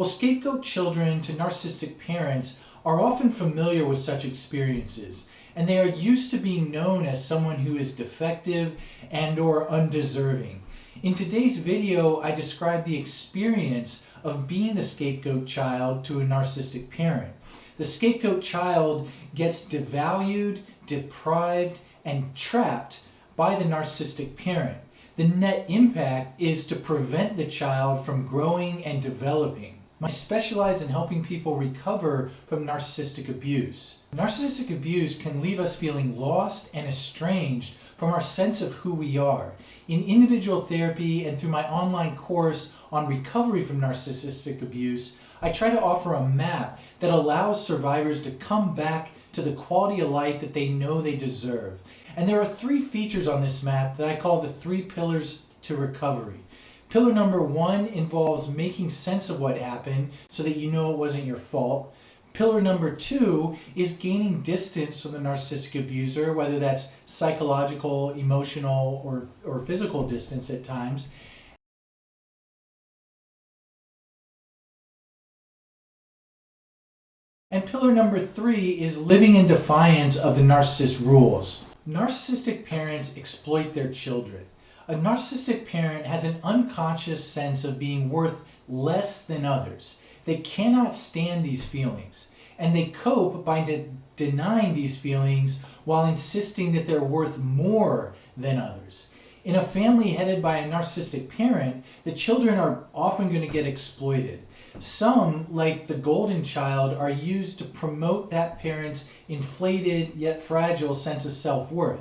Well, scapegoat children to narcissistic parents are often familiar with such experiences, and they are used to being known as someone who is defective and or undeserving. In today's video, I describe the experience of being the scapegoat child to a narcissistic parent. The scapegoat child gets devalued, deprived, and trapped by the narcissistic parent. The net impact is to prevent the child from growing and developing. I specialize in helping people recover from narcissistic abuse. Narcissistic abuse can leave us feeling lost and estranged from our sense of who we are. In individual therapy and through my online course on recovery from narcissistic abuse, I try to offer a map that allows survivors to come back to the quality of life that they know they deserve. And there are 3 features on this map that I call the 3 pillars to recovery. Pillar number 1 involves making sense of what happened so that you know it wasn't your fault. Pillar number 2 is gaining distance from the narcissistic abuser, whether that's psychological, emotional, or physical distance at times. And pillar number 3 is living in defiance of the narcissist rules. Narcissistic parents exploit their children. A narcissistic parent has an unconscious sense of being worth less than others. They cannot stand these feelings, and they cope by denying these feelings while insisting that they're worth more than others. In a family headed by a narcissistic parent, the children are often going to get exploited. Some, like the golden child, are used to promote that parent's inflated yet fragile sense of self-worth.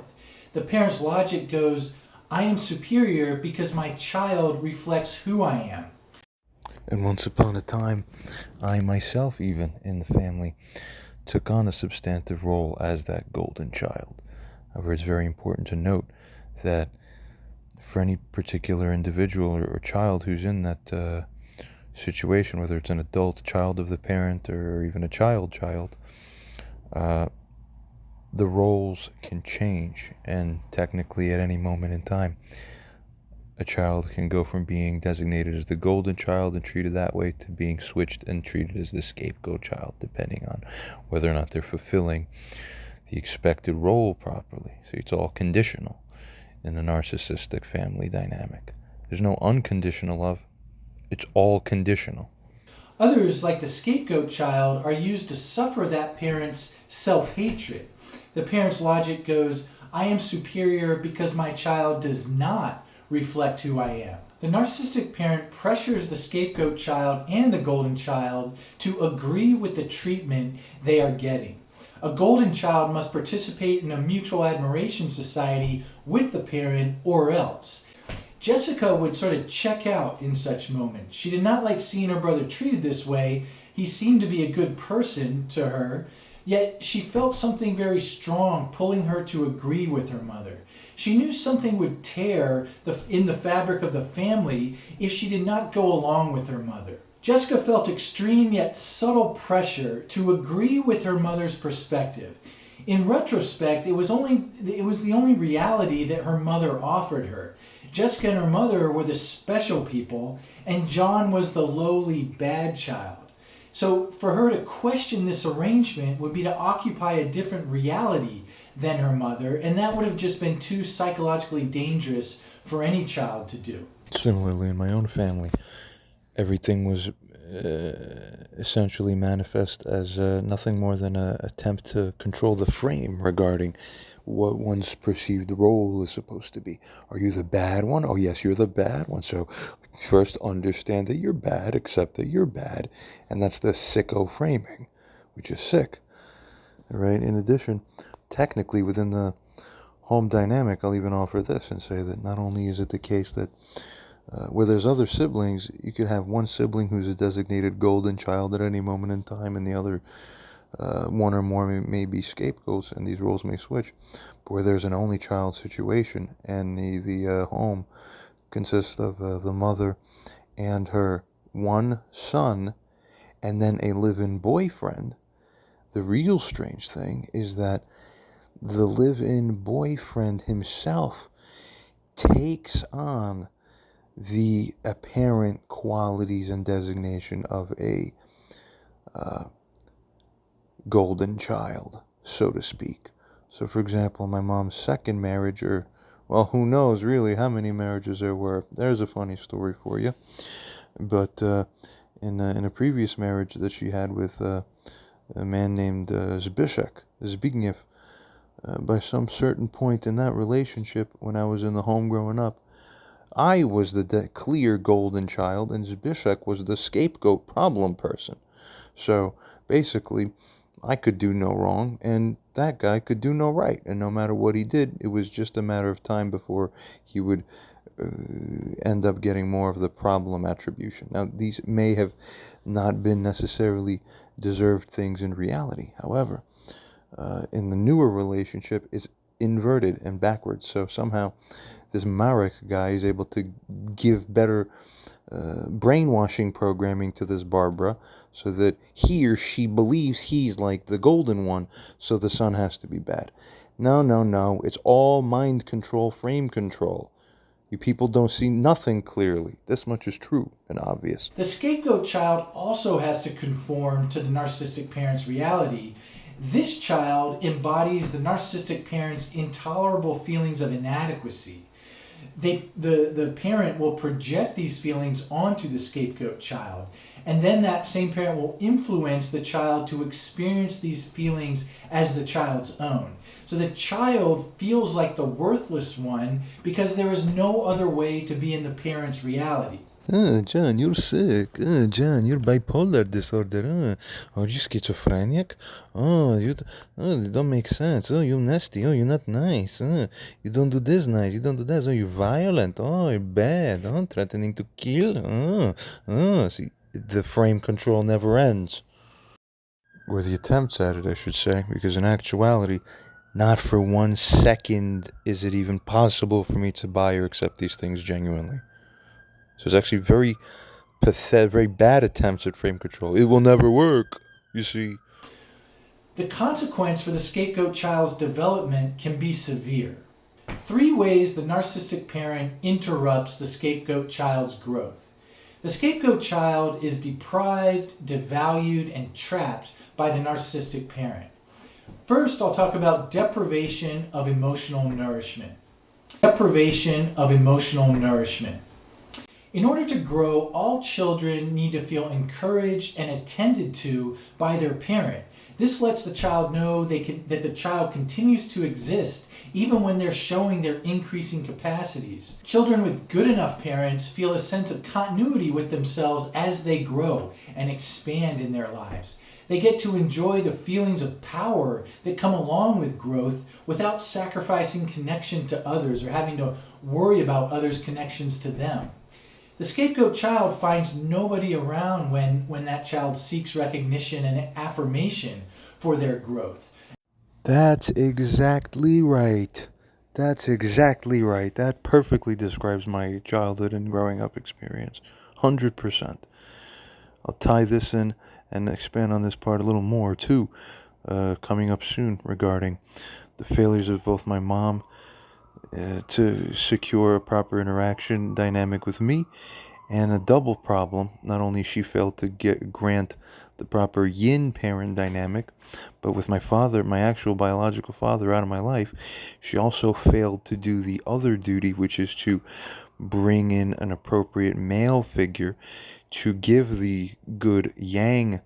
The parent's logic goes, I am superior because my child reflects who I am. And once upon a time, I myself, even in the family, took on a substantive role as that golden child. However, it's very important to note that for any particular individual or child who's in that situation, whether it's an adult child of the parent or even a child, the roles can change, and technically at any moment in time, a child can go from being designated as the golden child and treated that way to being switched and treated as the scapegoat child, depending on whether or not they're fulfilling the expected role properly. So it's all conditional in a narcissistic family dynamic. There's no unconditional love. It's all conditional. Others, like the scapegoat child, are used to suffer that parent's self-hatred. The parent's logic goes, I am superior because my child does not reflect who I am. The narcissistic parent pressures the scapegoat child and the golden child to agree with the treatment they are getting. A golden child must participate in a mutual admiration society with the parent or else. Jessica would sort of check out in such moments. She did not like seeing her brother treated this way. He seemed to be a good person to her, yet she felt something very strong pulling her to agree with her mother. She knew something would tear in the fabric of the family if she did not go along with her mother. Jessica felt extreme yet subtle pressure to agree with her mother's perspective. In retrospect, it was the only reality that her mother offered her. Jessica and her mother were the special people, and John was the lowly bad child. So for her to question this arrangement would be to occupy a different reality than her mother, and that would have just been too psychologically dangerous for any child to do. Similarly, in my own family, everything was essentially manifest as nothing more than an attempt to control the frame regarding what one's perceived role is supposed to be. Are you the bad one? Oh yes, you're the bad one. So first understand that you're bad, accept that you're bad, and that's the sicko framing, which is sick. All right. In addition, technically within the home dynamic, I'll even offer this and say that not only is it the case that where there's other siblings, you could have one sibling who's a designated golden child at any moment in time, and the other one or more may be scapegoats, and these roles may switch. But where there's an only child situation, and the home consists of the mother and her one son, and then a live-in boyfriend, the real strange thing is that the live-in boyfriend himself takes on the apparent qualities and designation of a golden child, so to speak. So, for example, my mom's second marriage, or, well, who knows really how many marriages there were. There's a funny story for you. But in a previous marriage that she had with a man named Zbigniew, by some certain point in that relationship, when I was in the home growing up, I was the clear golden child, and Zbigniew was the scapegoat problem person. So basically, I could do no wrong, and that guy could do no right. And no matter what he did, it was just a matter of time before he would end up getting more of the problem attribution. Now, these may have not been necessarily deserved things in reality. However, in the newer relationship, is inverted and backwards. So somehow, this Marek guy is able to give better brainwashing programming to this Barbara, so that he or she believes he's like the golden one, so the son has to be bad. No, no, no. It's all mind control, frame control. You people don't see nothing clearly. This much is true and obvious. The scapegoat child also has to conform to the narcissistic parent's reality. This child embodies the narcissistic parent's intolerable feelings of inadequacy. The parent will project these feelings onto the scapegoat child, and then that same parent will influence the child to experience these feelings as the child's own. So the child feels like the worthless one because there is no other way to be in the parent's reality. John, you're sick. John, you're bipolar disorder. Are you schizophrenic? You don't make sense. You're nasty. You're not nice. You don't do this nice. You don't do that. You're violent. You're bad. Threatening to kill. See, the frame control never ends. Or the attempts at it, I should say, because in actuality, not for 1 second is it even possible for me to buy or accept these things genuinely. So it's actually very pathetic, very bad attempts at frame control. It will never work, you see. The consequence for the scapegoat child's development can be severe. 3 ways the narcissistic parent interrupts the scapegoat child's growth. The scapegoat child is deprived, devalued, and trapped by the narcissistic parent. First, I'll talk about deprivation of emotional nourishment. Deprivation of emotional nourishment. In order to grow, all children need to feel encouraged and attended to by their parent. This lets the child know that the child continues to exist even when they're showing their increasing capacities. Children with good enough parents feel a sense of continuity with themselves as they grow and expand in their lives. They get to enjoy the feelings of power that come along with growth without sacrificing connection to others or having to worry about others' connections to them. The scapegoat child finds nobody around when that child seeks recognition and affirmation for their growth. That's exactly right. That's exactly right. That perfectly describes my childhood and growing up experience. 100%. I'll tie this in and expand on this part a little more too, coming up soon, regarding the failures of both my mom to secure a proper interaction dynamic with me, and a double problem. Not only she failed to grant the proper yin parent dynamic, but with my father, my actual biological father, out of my life, she also failed to do the other duty, which is to bring in an appropriate male figure to give the good yang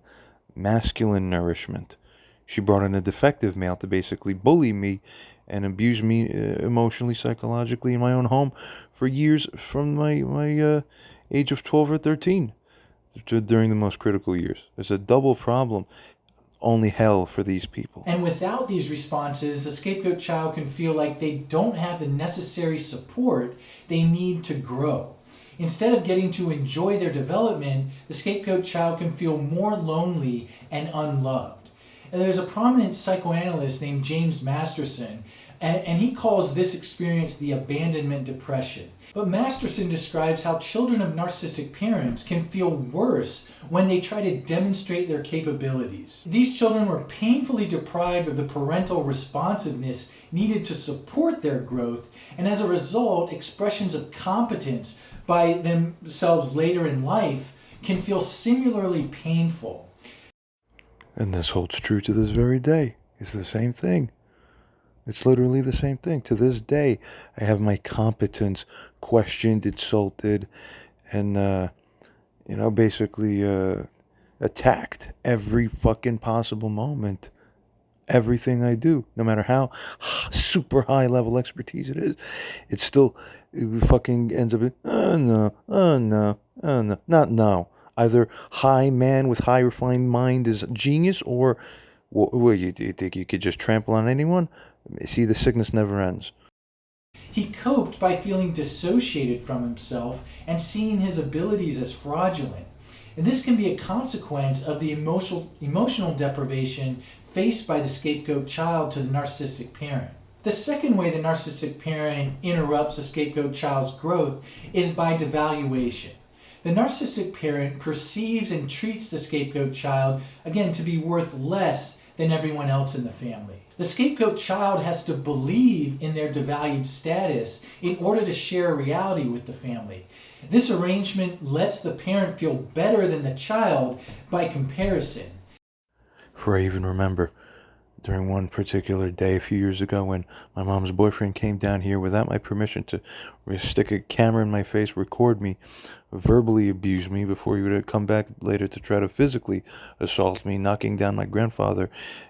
masculine nourishment. She brought in a defective male to basically bully me and abuse me emotionally, psychologically in my own home for years, from my age of 12 or 13, during the most critical years. There's a double problem. Only hell for these people. And without these responses, the scapegoat child can feel like they don't have the necessary support they need to grow. Instead of getting to enjoy their development, the scapegoat child can feel more lonely and unloved. And there's a prominent psychoanalyst named James Masterson And he calls this experience the abandonment depression. But Masterson describes how children of narcissistic parents can feel worse when they try to demonstrate their capabilities. These children were painfully deprived of the parental responsiveness needed to support their growth, and as a result, expressions of competence by themselves later in life can feel similarly painful. And this holds true to this very day. It's the same thing. It's literally the same thing. To this day, I have my competence questioned, insulted, and, basically attacked every fucking possible moment. Everything I do, no matter how super high level expertise it is, it fucking ends up, oh no, oh no, oh no, not no. Either high man with high refined mind is genius, or you think you could just trample on anyone? See, the sickness never ends. He coped by feeling dissociated from himself and seeing his abilities as fraudulent. And this can be a consequence of the emotional deprivation faced by the scapegoat child to the narcissistic parent. The second way the narcissistic parent interrupts the scapegoat child's growth is by devaluation. The narcissistic parent perceives and treats the scapegoat child, again, to be worth less than everyone else in the family. The scapegoat child has to believe in their devalued status in order to share reality with the family. This arrangement lets the parent feel better than the child by comparison. For I even remember during one particular day a few years ago when my mom's boyfriend came down here without my permission to stick a camera in my face, record me, verbally abuse me before he would come back later to try to physically assault me, knocking down my grandfather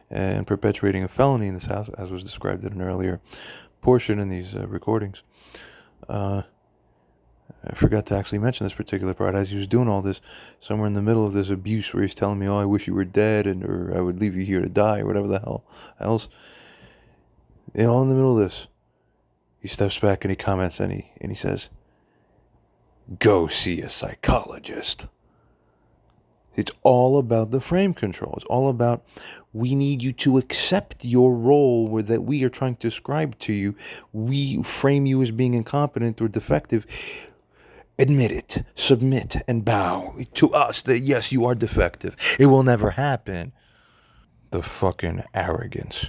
and perpetuating a felony in this house, as was described in an earlier portion in these recordings. I forgot to actually mention this particular part. As he was doing all this, somewhere in the middle of this abuse where he's telling me, oh, I wish you were dead, or I would leave you here to die, or whatever the hell else. And all in the middle of this, he steps back and he comments and he says, go see a psychologist. It's all about the frame control. It's all about, we need you to accept your role that we are trying to ascribe to you. We frame you as being incompetent or defective. Admit it, submit, and bow to us that yes, you are defective. It will never happen. The fucking arrogance.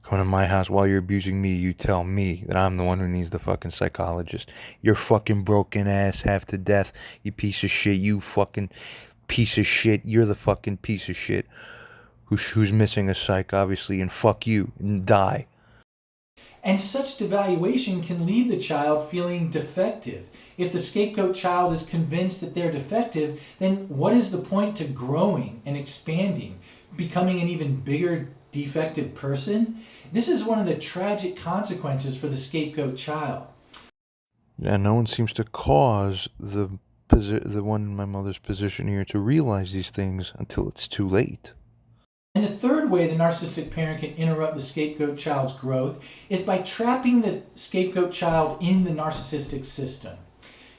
Come to my house while you're abusing me, you tell me that I'm the one who needs the fucking psychologist. You're fucking broken ass half to death, you piece of shit, you fucking piece of shit. You're the fucking piece of shit who's missing a psych, obviously, and fuck you, and die. And such devaluation can leave the child feeling defective. If the scapegoat child is convinced that they're defective, then what is the point to growing and expanding, becoming an even bigger defective person? This is one of the tragic consequences for the scapegoat child. And no one seems to cause the one in my mother's position here to realize these things until it's too late. And the third way the narcissistic parent can interrupt the scapegoat child's growth is by trapping the scapegoat child in the narcissistic system.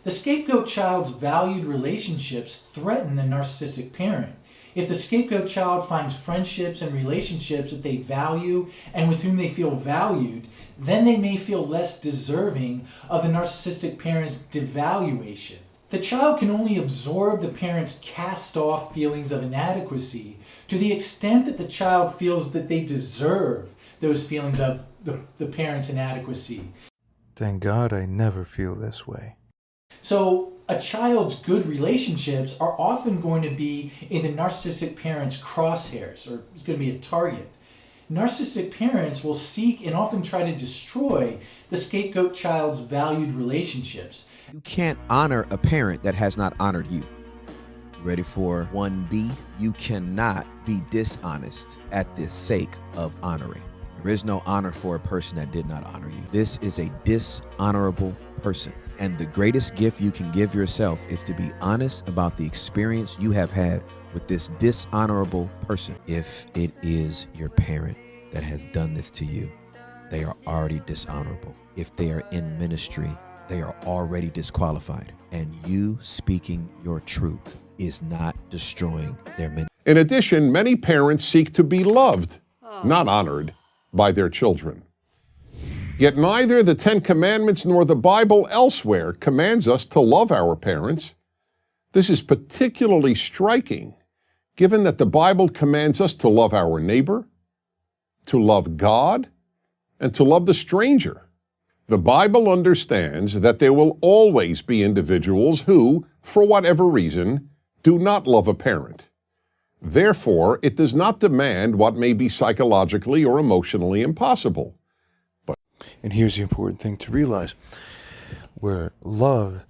The scapegoat child's valued relationships threaten the narcissistic parent. If the scapegoat child finds friendships and relationships that they value and with whom they feel valued, then they may feel less deserving of the narcissistic parent's devaluation. The child can only absorb the parent's cast-off feelings of inadequacy to the extent that the child feels that they deserve those feelings of the parent's inadequacy. Thank God I never feel this way. So a child's good relationships are often going to be in the narcissistic parent's crosshairs, or it's going to be a target. Narcissistic parents will seek and often try to destroy the scapegoat child's valued relationships. You can't honor a parent that has not honored you. Ready for 1B? You cannot be dishonest at the sake of honoring. There is no honor for a person that did not honor you. This is a dishonorable person. And the greatest gift you can give yourself is to be honest about the experience you have had with this dishonorable person. If it is your parent that has done this to you, they are already dishonorable. If they are in ministry, they are already disqualified. And you speaking your truth is not destroying their ministry. In addition, many parents seek to be loved, not honored, by their children. Yet neither the Ten Commandments nor the Bible elsewhere commands us to love our parents. This is particularly striking, given that the Bible commands us to love our neighbor, to love God, and to love the stranger. The Bible understands that there will always be individuals who, for whatever reason, do not love a parent. Therefore, it does not demand what may be psychologically or emotionally impossible. And here's the important thing to realize, where love,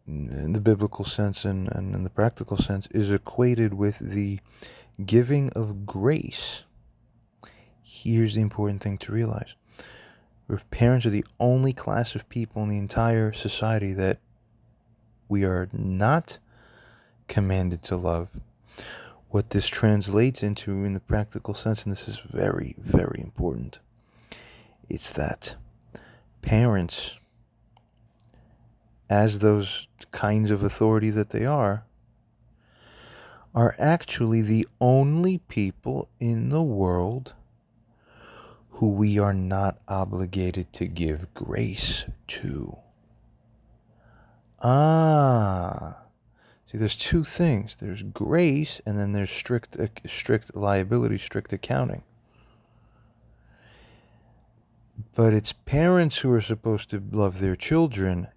in the biblical sense and in the practical sense, is equated with the giving of grace. Here's the important thing to realize. If parents are the only class of people in the entire society that we are not commanded to love, what this translates into in the practical sense, and this is very, very important, it's that parents, as those kinds of authority that they are actually the only people in the world who we are not obligated to give grace to. See, there's two things. There's grace, and then there's strict liability, strict accounting. But it's parents who are supposed to love their children,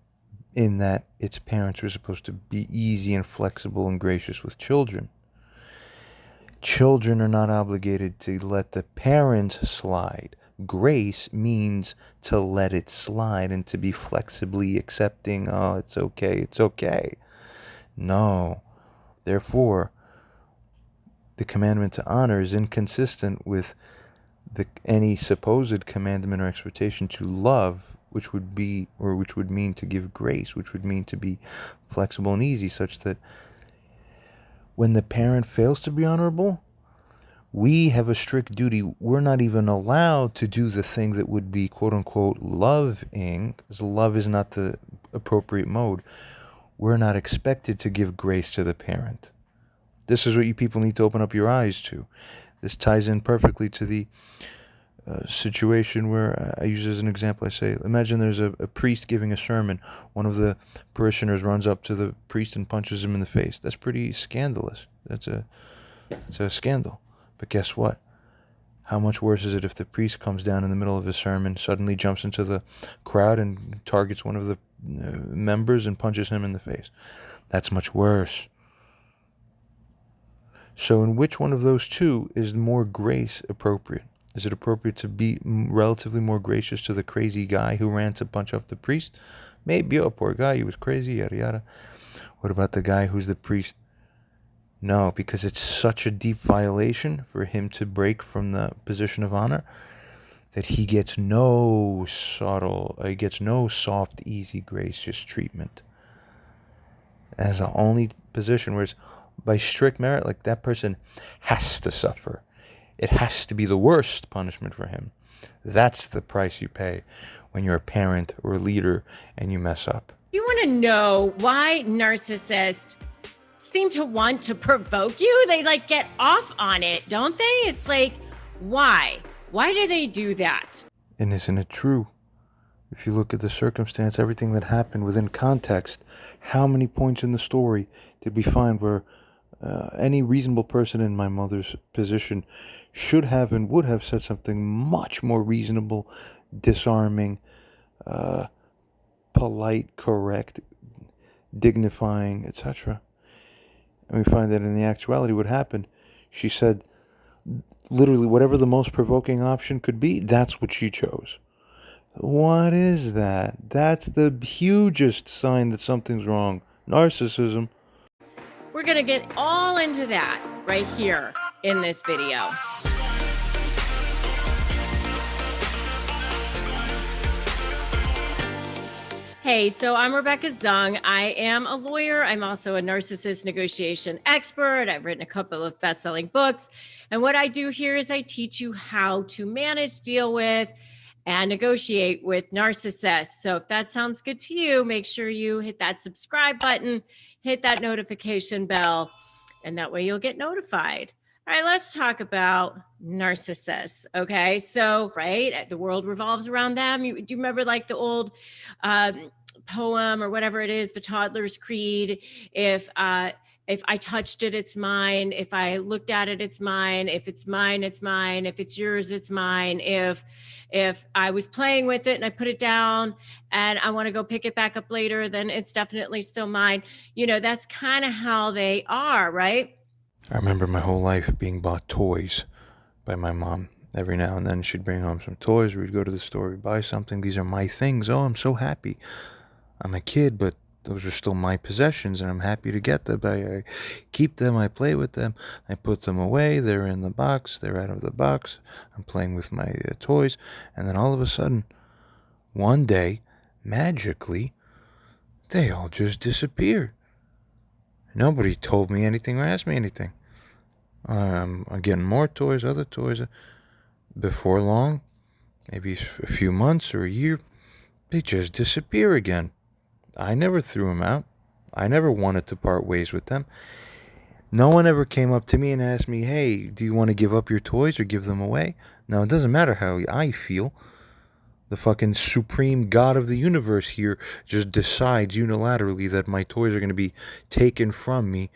in that it's parents who are supposed to be easy and flexible and gracious with children. Children are not obligated to let the parents slide. Grace means to let it slide and to be flexibly accepting, oh, it's okay, it's okay. No. Therefore, the commandment to honor is inconsistent with any supposed commandment or expectation to love, which would mean to give grace, which would mean to be flexible and easy, such that when the parent fails to be honorable, we have a strict duty. We're not even allowed to do the thing that would be quote-unquote loving, because love is not the appropriate mode. We're not expected to give grace to the parent. This is what you people need to open up your eyes to. This ties in perfectly to the situation where I use as an example. I say, imagine there's a priest giving a sermon. One of the parishioners runs up to the priest and punches him in the face. That's pretty scandalous. It's a scandal. But guess what? How much worse is it if the priest comes down in the middle of his sermon, suddenly jumps into the crowd and targets one of the members and punches him in the face? That's much worse. So in which one of those two is more grace appropriate? Is it appropriate to be relatively more gracious to the crazy guy who ran to punch up the priest? Maybe, oh, poor guy, he was crazy, yada yada. What about the guy who's the priest? No, because it's such a deep violation for him to break from the position of honor that he gets no soft, easy, gracious treatment. As the only position where it's by strict merit, like that person has to suffer. It has to be the worst punishment for him. That's the price you pay when you're a parent or a leader and you mess up. You want to know why narcissists seem to want to provoke you? They like get off on it, don't they? It's like, why? Why do they do that? And isn't it true? If you look at the circumstance, everything that happened within context, how many points in the story did we find where any reasonable person in my mother's position should have and would have said something much more reasonable, disarming, polite, correct, dignifying, etc. And we find that in the actuality what happened, she said literally whatever the most provoking option could be, that's what she chose. What is that? That's the hugest sign that something's wrong. Narcissism. We're going to get all into that right here in this video. Hey, so I'm Rebecca Zung. I am a lawyer. I'm also a narcissist negotiation expert. I've written a couple of best-selling books. And what I do here is I teach you how to manage, deal with, and negotiate with narcissists. So if that sounds good to you, make sure you hit that subscribe button, hit that notification bell, and that way you'll get notified. All right, let's talk about narcissists. Okay, so right, the world revolves around them. Do you remember like the old poem or whatever it is, the Toddler's Creed? If I touched it, it's mine. If I looked at it, it's mine. If it's mine, it's mine. If it's yours, it's mine. If I was playing with it and I put it down and I want to go pick it back up later, then it's definitely still mine. That's kind of how they are, right? I remember my whole life being bought toys by my mom. Every now and then she'd bring home some toys. We'd go to the store, we'd buy something. These are my things. Oh, I'm so happy. I'm a kid, but those are still my possessions, and I'm happy to get them. I keep them, I play with them, I put them away. They're in the box, they're out of the box. I'm playing with my toys. And then all of a sudden, one day, magically, they all just disappeared. Nobody told me anything or asked me anything. I'm getting more toys, other toys. Before long, maybe a few months or a year, they just disappear again. I never threw them out. I never wanted to part ways with them. No one ever came up to me and asked me, hey, do you want to give up your toys or give them away? Now, it doesn't matter how I feel. The fucking supreme God of the universe here just decides unilaterally that my toys are going to be taken from me.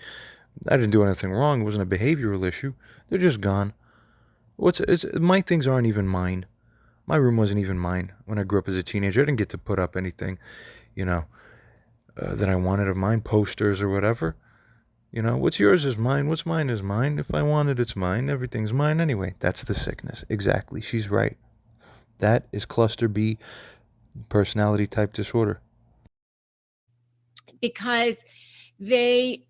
I didn't do anything wrong. It wasn't a behavioral issue. They're just gone. My things aren't even mine. My room wasn't even mine. When I grew up as a teenager, I didn't get to put up anything, that I wanted of mine, posters or whatever. What's yours is mine. What's mine is mine. If I want it, it's mine. Everything's mine anyway. That's the sickness. Exactly. She's right. That is cluster B personality type disorder. Because they,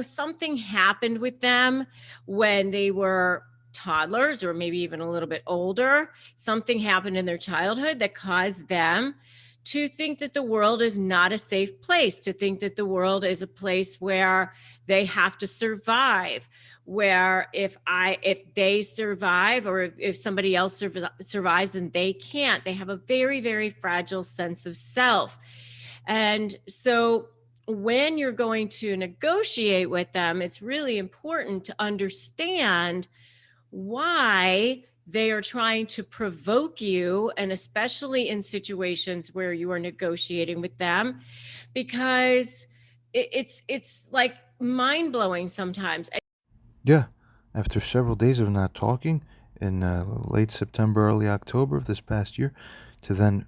something happened with them when they were toddlers or maybe even a little bit older. Something happened in their childhood that caused them to think that the world is not a safe place, to think that the world is a place where they have to survive, where if they survive or if somebody else survives and they can't, they have a very, very fragile sense of self. And so when you're going to negotiate with them, it's really important to understand why they are trying to provoke you, and especially in situations where you are negotiating with them, because it's like mind-blowing sometimes. Yeah. After several days of not talking in late September, early October of this past year, to then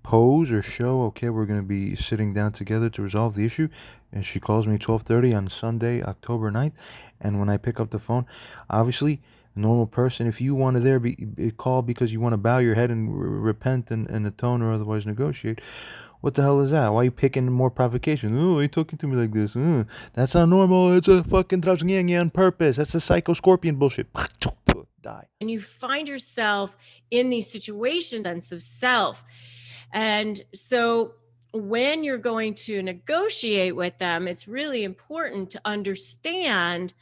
pose or show, okay, we're going to be sitting down together to resolve the issue. And she calls me 12:30 on Sunday, October 9th. And when I pick up the phone, obviously, a normal person, if you want to be call because you want to bow your head and repent and atone or otherwise negotiate, what the hell is that? Why are you picking more provocation? Oh, why are you talking to me like this? That's not normal. It's a fucking drasnyanya on purpose. That's a psycho scorpion bullshit. Die. And you find yourself in these situations, sense of self. And so when you're going to negotiate with them, it's really important to understand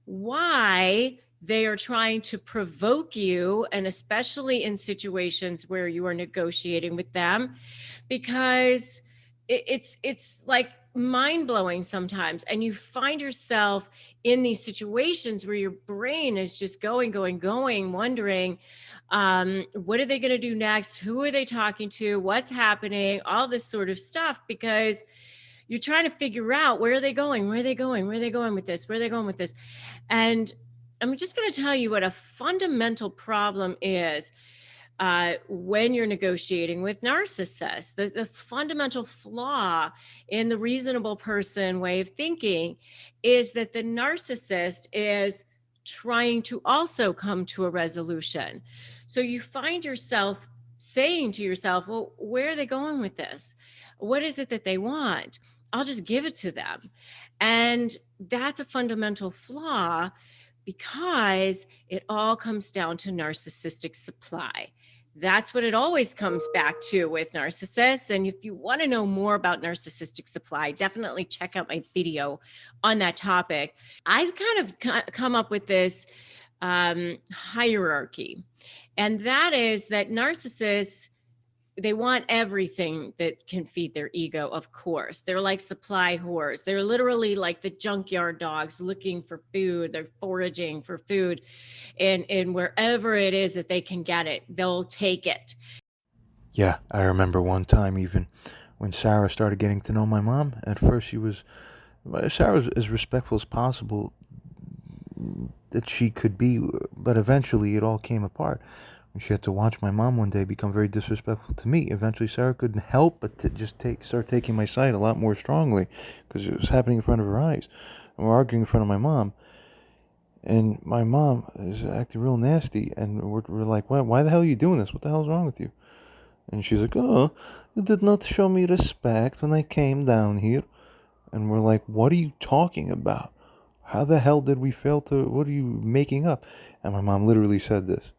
why they are trying to provoke you, and especially in situations where you are negotiating with them, because it's like mind-blowing sometimes. And you find yourself in these situations where your brain is just going, wondering, what are they going to do next? Who are they talking to? What's happening? All this sort of stuff, because you're trying to figure out where are they going? Where are they going? Where are they going with this? Where are they going with this? And I'm just going to tell you what a fundamental problem is when you're negotiating with narcissists. The fundamental flaw in the reasonable person way of thinking is that the narcissist is trying to also come to a resolution. So you find yourself saying to yourself, well, where are they going with this? What is it that they want? I'll just give it to them. And that's a fundamental flaw, because it all comes down to narcissistic supply. That's what it always comes back to with narcissists. And if you want to know more about narcissistic supply, definitely check out my video on that topic. I've kind of come up with this hierarchy, and that is that narcissists they want everything that can feed their ego, of course. They're like supply whores. They're literally like the junkyard dogs looking for food. They're foraging for food. And wherever it is that they can get it, they'll take it. Yeah, I remember one time even when Sarah started getting to know my mom. At first, Sarah was as respectful as possible that she could be, but eventually it all came apart. When she had to watch my mom one day become very disrespectful to me, eventually Sarah couldn't help but to just start taking my side a lot more strongly because it was happening in front of her eyes. And we're arguing in front of my mom, and my mom is acting real nasty, and we're like, why the hell are you doing this? What the hell's wrong with you? And she's like, oh, you did not show me respect when I came down here. And we're like, what are you talking about? How the hell did we fail to, what are you making up? And my mom literally said this.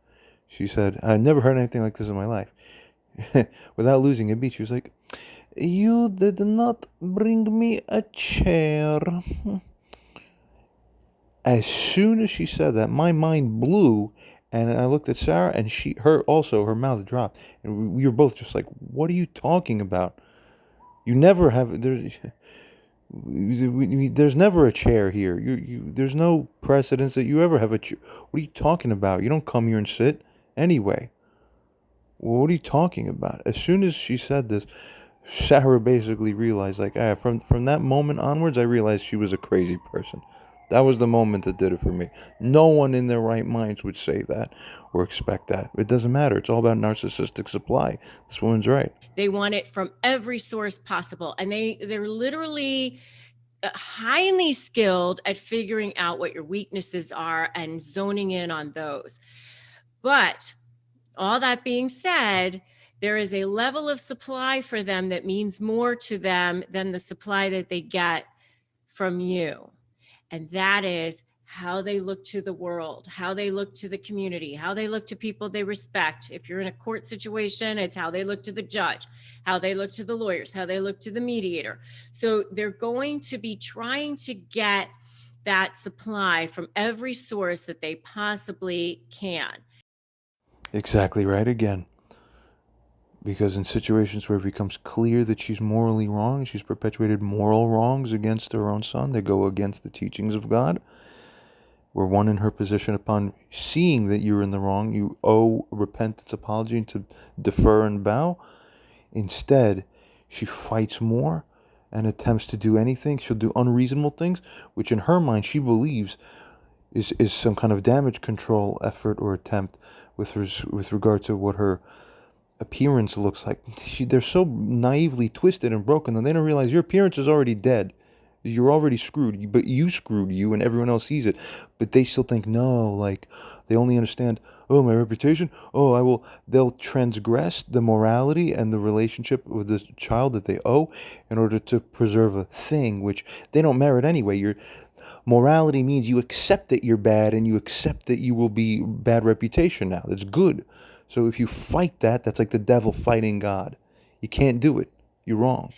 She said, I never heard anything like this in my life. Without losing a beat, she was like, you did not bring me a chair. As soon as she said that, my mind blew, and I looked at Sarah, and her mouth dropped, and we were both just like, "What are you talking about? You never have there's never a chair here. There's no precedence that you ever have a chair. What are you talking about? You don't come here and sit anyway. Well, what are you talking about?" As soon as she said this, Sarah basically realized, like, from that moment onwards, I realized she was a crazy person. That was the moment that did it for me. No one in their right minds would say that or expect that. It doesn't matter. It's all about narcissistic supply. This woman's right. They want it from every source possible. And they're literally highly skilled at figuring out what your weaknesses are and zoning in on those. But all that being said, there is a level of supply for them that means more to them than the supply that they get from you. And that is how they look to the world, how they look to the community, how they look to people they respect. If you're in a court situation, it's how they look to the judge, how they look to the lawyers, how they look to the mediator. So they're going to be trying to get that supply from every source that they possibly can. Exactly right again. Because in situations where it becomes clear that she's morally wrong, she's perpetuated moral wrongs against her own son that go against the teachings of God, where one in her position, upon seeing that you're in the wrong, you owe repentance, apology, and to defer and bow. Instead, she fights more and attempts to do anything. She'll do unreasonable things, which in her mind she believes is some kind of damage control effort or attempt with regard to what her appearance looks like. They're so naively twisted and broken that they don't realize your appearance is already dead. You're already screwed, but you screwed you and everyone else sees it. But they still think, no, like, they only understand, oh, my reputation, they'll transgress the morality and the relationship with the child that they owe in order to preserve a thing which they don't merit anyway. Your morality means you accept that you're bad and you accept that you will be bad reputation now. That's good. So if you fight that, that's like the devil fighting God. You can't do it. You're wrong.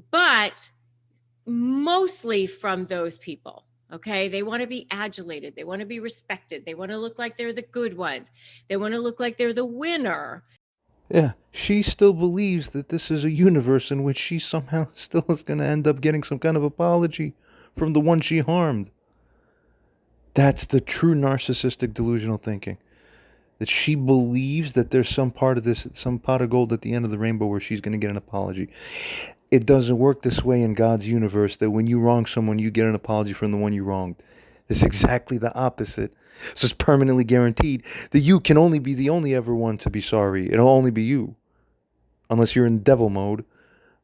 But mostly from those people, okay? They want to be adulated. They want to be respected. They want to look like they're the good ones. They want to look like they're the winner. Yeah, she still believes that this is a universe in which she somehow still is going to end up getting some kind of apology from the one she harmed. That's the true narcissistic delusional thinking. That she believes that there's some part of gold at the end of the rainbow where she's going to get an apology. It doesn't work this way in God's universe, that when you wrong someone, you get an apology from the one you wronged. It's exactly the opposite. So it's permanently guaranteed that you can only be the only ever one to be sorry. It'll only be you. Unless you're in devil mode.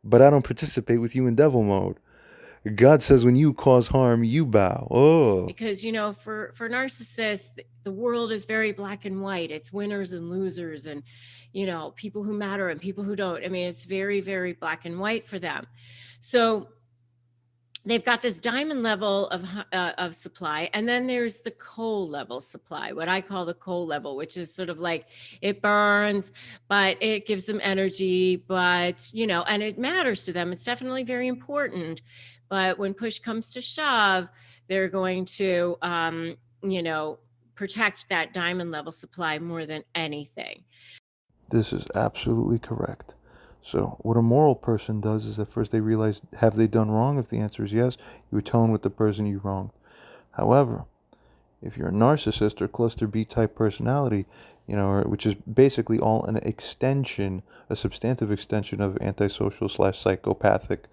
But I don't participate with you in devil mode. God says when you cause harm, you bow. Oh. Because, for narcissists, the world is very black and white. It's winners and losers and, people who matter and people who don't. I mean, it's very, very black and white for them. So they've got this diamond level of supply. And then there's the coal level supply, what I call the coal level, which is sort of like it burns, but it gives them energy, but, and it matters to them. It's definitely very important. But when push comes to shove, they're going to, protect that diamond level supply more than anything. This is absolutely correct. So what a moral person does is at first they realize, have they done wrong? If the answer is yes, you atone with the person you wronged. However, if you're a narcissist or cluster B type personality, which is basically all an extension, a substantive extension of antisocial / psychopathic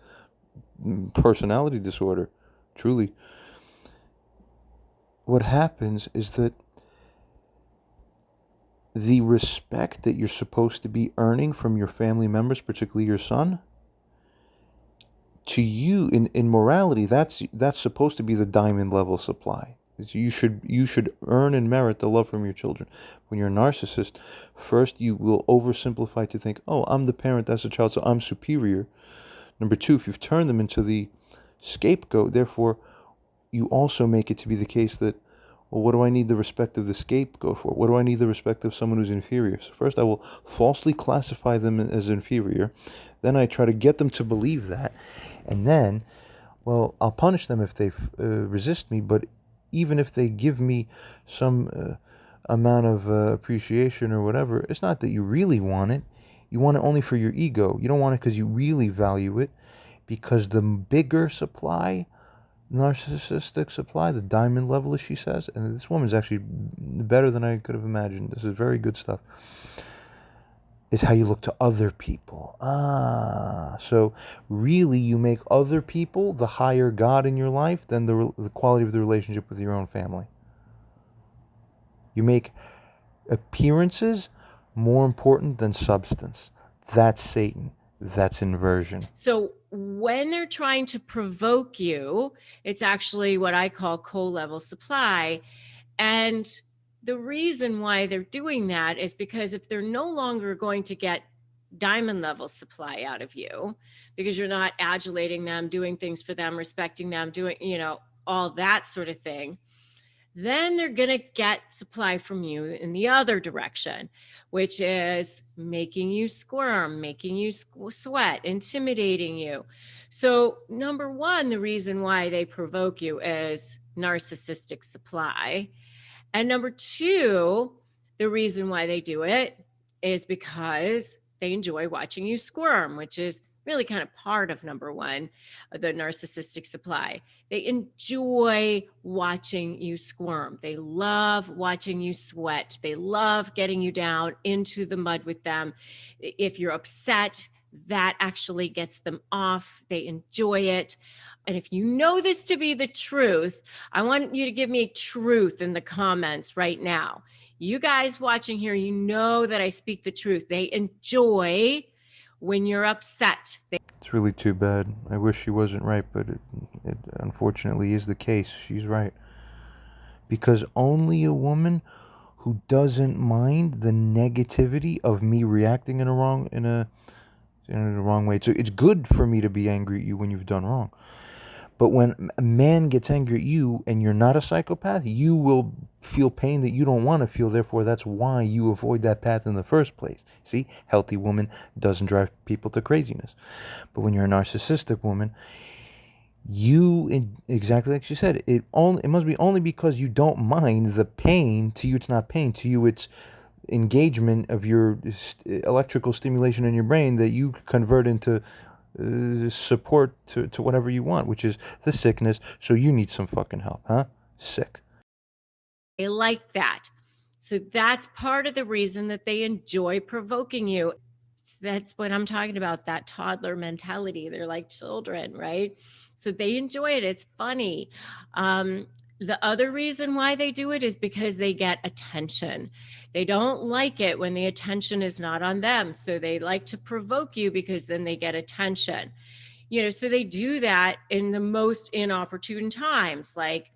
personality disorder, truly, what happens is that the respect that you're supposed to be earning from your family members, particularly your son, to you in morality, that's supposed to be the diamond level supply. You should earn and merit the love from your children. When you're a narcissist, first you will oversimplify to think, oh, I'm the parent, that's the child, so I'm superior. Number two, if you've turned them into the scapegoat, therefore you also make it to be the case that, well, what do I need the respect of the scapegoat for? What do I need the respect of someone who's inferior? So first I will falsely classify them as inferior. Then I try to get them to believe that. And then, well, I'll punish them if they resist me, but even if they give me some amount of appreciation or whatever, it's not that you really want it. You want it only for your ego. You don't want it because you really value it, because the bigger supply, narcissistic supply, the diamond level, as she says, and this woman's actually better than I could have imagined. This is very good stuff. Is how you look to other people. So really you make other people the higher God in your life than the quality of the relationship with your own family. You make appearances more important than substance. That's Satan. That's inversion. So when they're trying to provoke you, it's actually what I call co-level supply. And the reason why they're doing that is because if they're no longer going to get diamond level supply out of you, because you're not adulating them, doing things for them, respecting them, doing, all that sort of thing, then they're going to get supply from you in the other direction, which is making you squirm, making you sweat, intimidating you. So number one, the reason why they provoke you is narcissistic supply. And number two, the reason why they do it is because they enjoy watching you squirm, which is really kind of part of number one, the narcissistic supply. They enjoy watching you squirm. They love watching you sweat. They love getting you down into the mud with them. If you're upset, that actually gets them off. They enjoy it. And if you know this to be the truth, I want you to give me truth in the comments right now. You guys watching here, you know that I speak the truth. They enjoy when you're upset. It's really too bad. I wish she wasn't right, but it unfortunately is the case. She's right. Because only a woman who doesn't mind the negativity of me reacting in a wrong way. So it's good for me to be angry at you when you've done wrong. But when a man gets angry at you and you're not a psychopath, you will feel pain that you don't want to feel. Therefore, that's why you avoid that path in the first place. See, healthy woman doesn't drive people to craziness. But when you're a narcissistic woman, exactly like she said, it must be only because you don't mind the pain. To you, it's not pain. To you, it's engagement of your electrical stimulation in your brain that you convert into support to whatever you want, which is the sickness. So you need some fucking help, huh? Sick. They like that. So that's part of the reason that they enjoy provoking you. That's what I'm talking about, that toddler mentality. They're like children, right? So they enjoy it. It's funny. The other reason why they do it is because they get attention. They don't like it when the attention is not on them. So they like to provoke you because then they get attention. So they do that in the most inopportune times, like,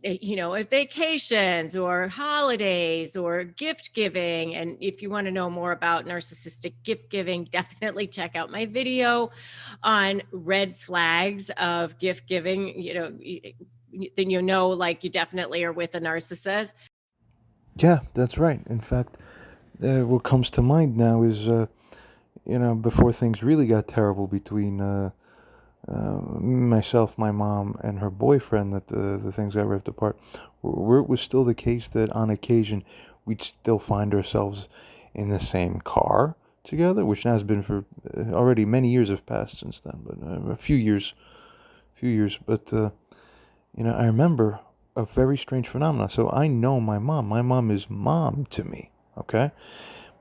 at vacations or holidays or gift giving. And if you want to know more about narcissistic gift giving, definitely check out my video on red flags of gift giving. Then like you definitely are with a narcissist. Yeah, that's right. In fact, what comes to mind now is, before things really got terrible between myself, my mom, and her boyfriend, that the things got ripped apart, where it was still the case that on occasion we'd still find ourselves in the same car together, which now has been for already many years have passed since then, but a few years. But I remember a very strange phenomenon. So I know my mom. My mom is mom to me. Okay.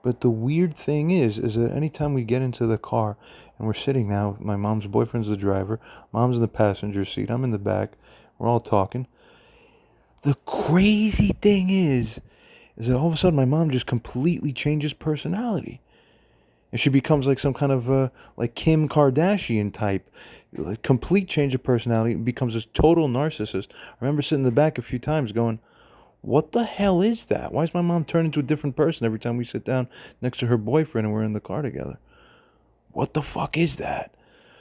But the weird thing is that anytime we get into the car and we're sitting now, my mom's boyfriend's the driver, mom's in the passenger seat, I'm in the back, we're all talking. The crazy thing is that all of a sudden my mom just completely changes personality. And she becomes like some kind of like Kim Kardashian type, like complete change of personality, becomes this total narcissist. I remember sitting in the back a few times going, what the hell is that? Why does my mom turn into a different person every time we sit down next to her boyfriend and we're in the car together? What the fuck is that?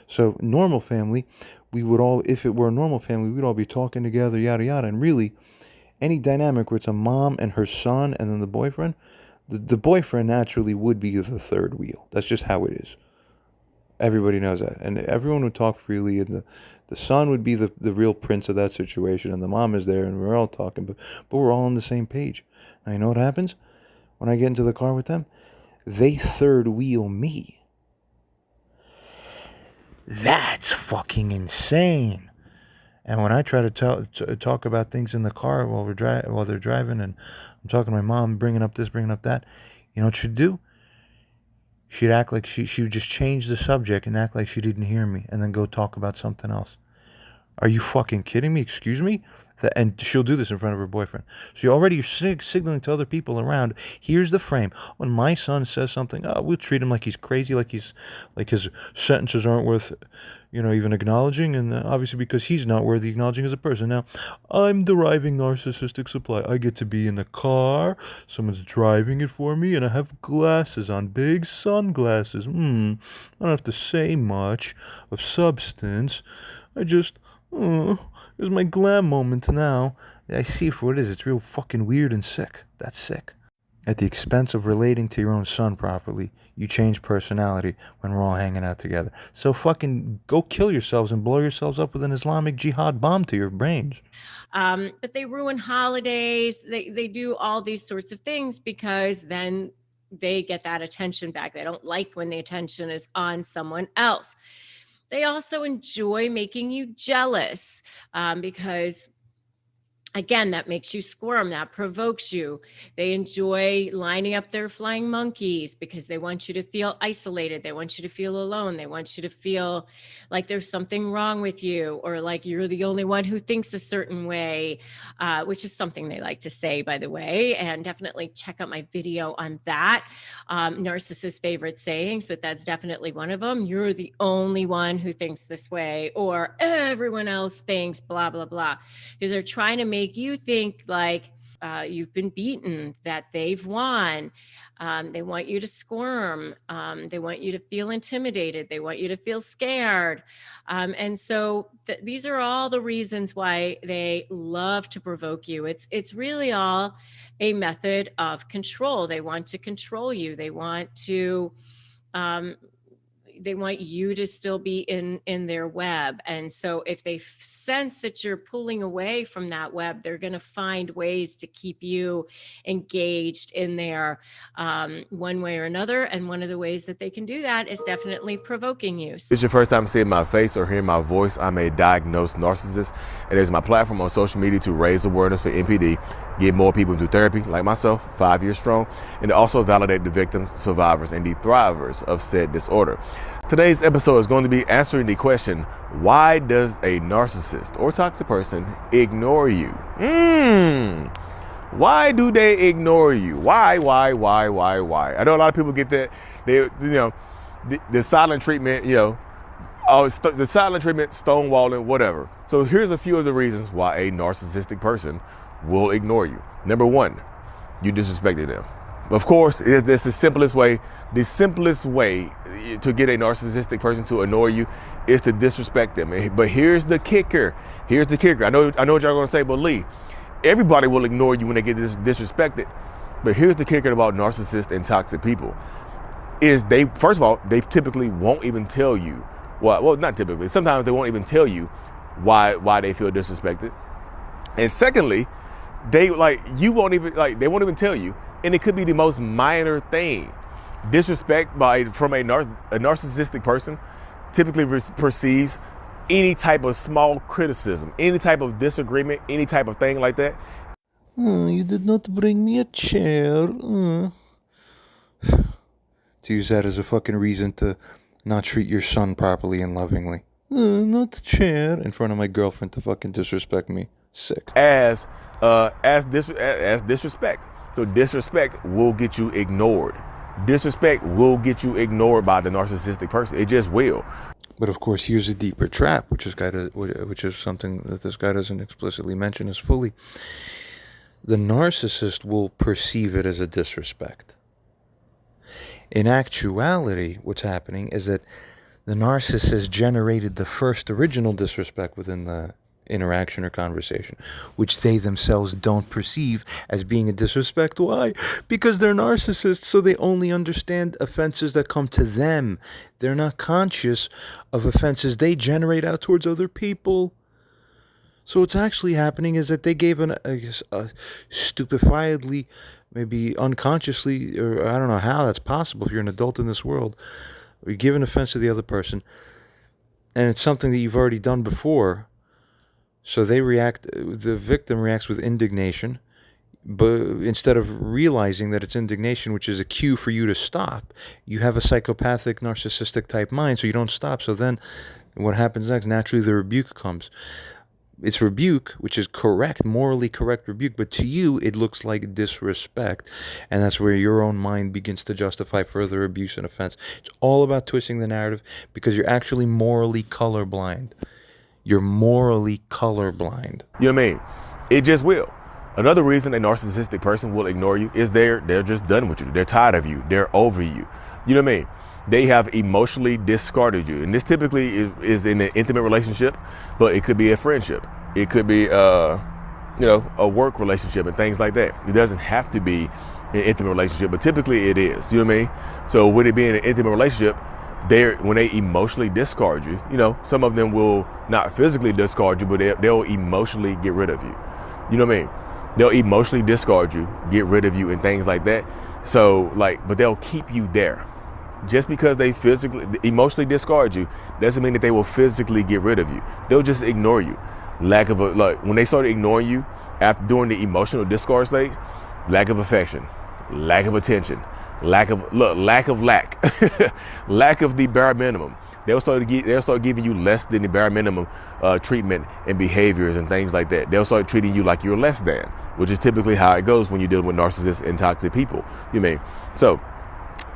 So normal family, we would all, if it were a normal family, we'd all be talking together, yada yada. And really, any dynamic where it's a mom and her son and then the boyfriend, the boyfriend naturally would be the third wheel. That's just how it is. Everybody knows that. And everyone would talk freely, and the son would be the real prince of that situation, and the mom is there, and we're all talking, but we're all on the same page. Now, you know what happens? When I get into the car with them, they third wheel me. That's fucking insane. And when I try to talk about things in the car while they're driving, and I'm talking to my mom, bringing up this, bringing up that, you know what she'd do? She'd act like she would just change the subject and act like she didn't hear me, and then go talk about something else. Are you fucking kidding me? Excuse me? And she'll do this in front of her boyfriend. So you're already signaling to other people around, here's the frame. When my son says something, we'll treat him like he's crazy, like his sentences aren't worth, even acknowledging. And obviously because he's not worthy acknowledging as a person. Now, I'm deriving narcissistic supply. I get to be in the car, someone's driving it for me, and I have glasses on, big sunglasses. I don't have to say much of substance. I just... Here's my glam moment now. I see for what it is. It's real fucking weird and sick. That's sick. At the expense of relating to your own son properly, you change personality when we're all hanging out together. So fucking go kill yourselves and blow yourselves up with an Islamic jihad bomb to your brains. But they ruin holidays. They do all these sorts of things because then they get that attention back. They don't like when the attention is on someone else. They also enjoy making you jealous because, again, that makes you squirm, that provokes you. They enjoy lining up their flying monkeys because they want you to feel isolated. They want you to feel alone. They want you to feel like there's something wrong with you, or like you're the only one who thinks a certain way, which is something they like to say, by the way. And definitely check out my video on that, narcissist favorite sayings, but that's definitely one of them. You're the only one who thinks this way, or everyone else thinks blah, blah, blah, because they're trying to make you think like you've been beaten, that they've won. They want you to squirm. They want you to feel intimidated. They want you to feel scared. And so these are all the reasons why they love to provoke you. It's really all a method of control. They want to control you. They want to you to still be in their web. And so if they sense that you're pulling away from that web, they're going to find ways to keep you engaged in there one way or another. And one of the ways that they can do that is definitely provoking you. If it's your first time seeing my face or hearing my voice, I'm a diagnosed narcissist, and it's my platform on social media to raise awareness for NPD, get more people into therapy like myself, 5 years strong, and to also validate the victims, survivors, and the thrivers of said disorder. Today's episode is going to be answering the question, why does a narcissist or toxic person ignore you? Why do they ignore you? Why? I know a lot of people get that, the silent treatment, the silent treatment, stonewalling, whatever. So here's a few of the reasons why a narcissistic person will ignore you. Number one, you disrespected them. Of course, it's the simplest way. The simplest way to get a narcissistic person to annoy you is to disrespect them. But here's the kicker. I know what y'all gonna say, but Lee, everybody will ignore you when they get disrespected. But here's the kicker about narcissists and toxic people: is they, first of all, they typically won't even tell you. Well, not typically. Sometimes they won't even tell you why they feel disrespected. And secondly, they like you won't even like they won't even tell you, and it could be the most minor thing. Disrespect from a narcissistic person typically perceives any type of small criticism, any type of disagreement, any type of thing like that. You did not bring me a chair. To use that as a fucking reason to not treat your son properly and lovingly. Not the chair in front of my girlfriend to fucking disrespect me. Sick. As disrespect. So disrespect will get you ignored. Disrespect will get you ignored by the narcissistic person. It just will. But of course, here's a deeper trap, which is something that this guy doesn't explicitly mention as fully. The narcissist will perceive it as a disrespect. In actuality, what's happening is that the narcissist generated the first original disrespect within the interaction or conversation, which they themselves don't perceive as being a disrespect. Why? Because they're narcissists, so they only understand offenses that come to them. They're not conscious of offenses they generate out towards other people. So what's actually happening is that they gave a stupefiedly, maybe unconsciously, or I don't know how that's possible if you're an adult in this world, you give an offense to the other person, and it's something that you've already done before. So the victim reacts with indignation, but instead of realizing that it's indignation, which is a cue for you to stop, you have a psychopathic, narcissistic type mind, so you don't stop. So then what happens next? Naturally, the rebuke comes. It's rebuke, which is correct, morally correct rebuke, but to you, it looks like disrespect, and that's where your own mind begins to justify further abuse and offense. It's all about twisting the narrative because you're actually morally colorblind. You're morally colorblind. You know what I mean? It just will. Another reason a narcissistic person will ignore you is they're just done with you. They're tired of you. They're over you. You know what I mean? They have emotionally discarded you. And this typically is in an intimate relationship, but it could be a friendship. It could be, a work relationship and things like that. It doesn't have to be an intimate relationship, but typically it is. You know what I mean? So with it being an intimate relationship, when they emotionally discard you, some of them will not physically discard you, but they'll emotionally get rid of you. You know what I mean? They'll emotionally discard you, get rid of you and things like that. So but they'll keep you there. Just because they emotionally discard you doesn't mean that they will physically get rid of you. They'll just ignore you. When they started ignoring you during the emotional discard stage, lack of affection, lack of attention, lack of lack of the bare minimum. They'll start giving you less than the bare minimum treatment and behaviors and things like that. They'll start treating you like you're less than, which is typically how it goes when you're dealing with narcissists and toxic people. You mean? So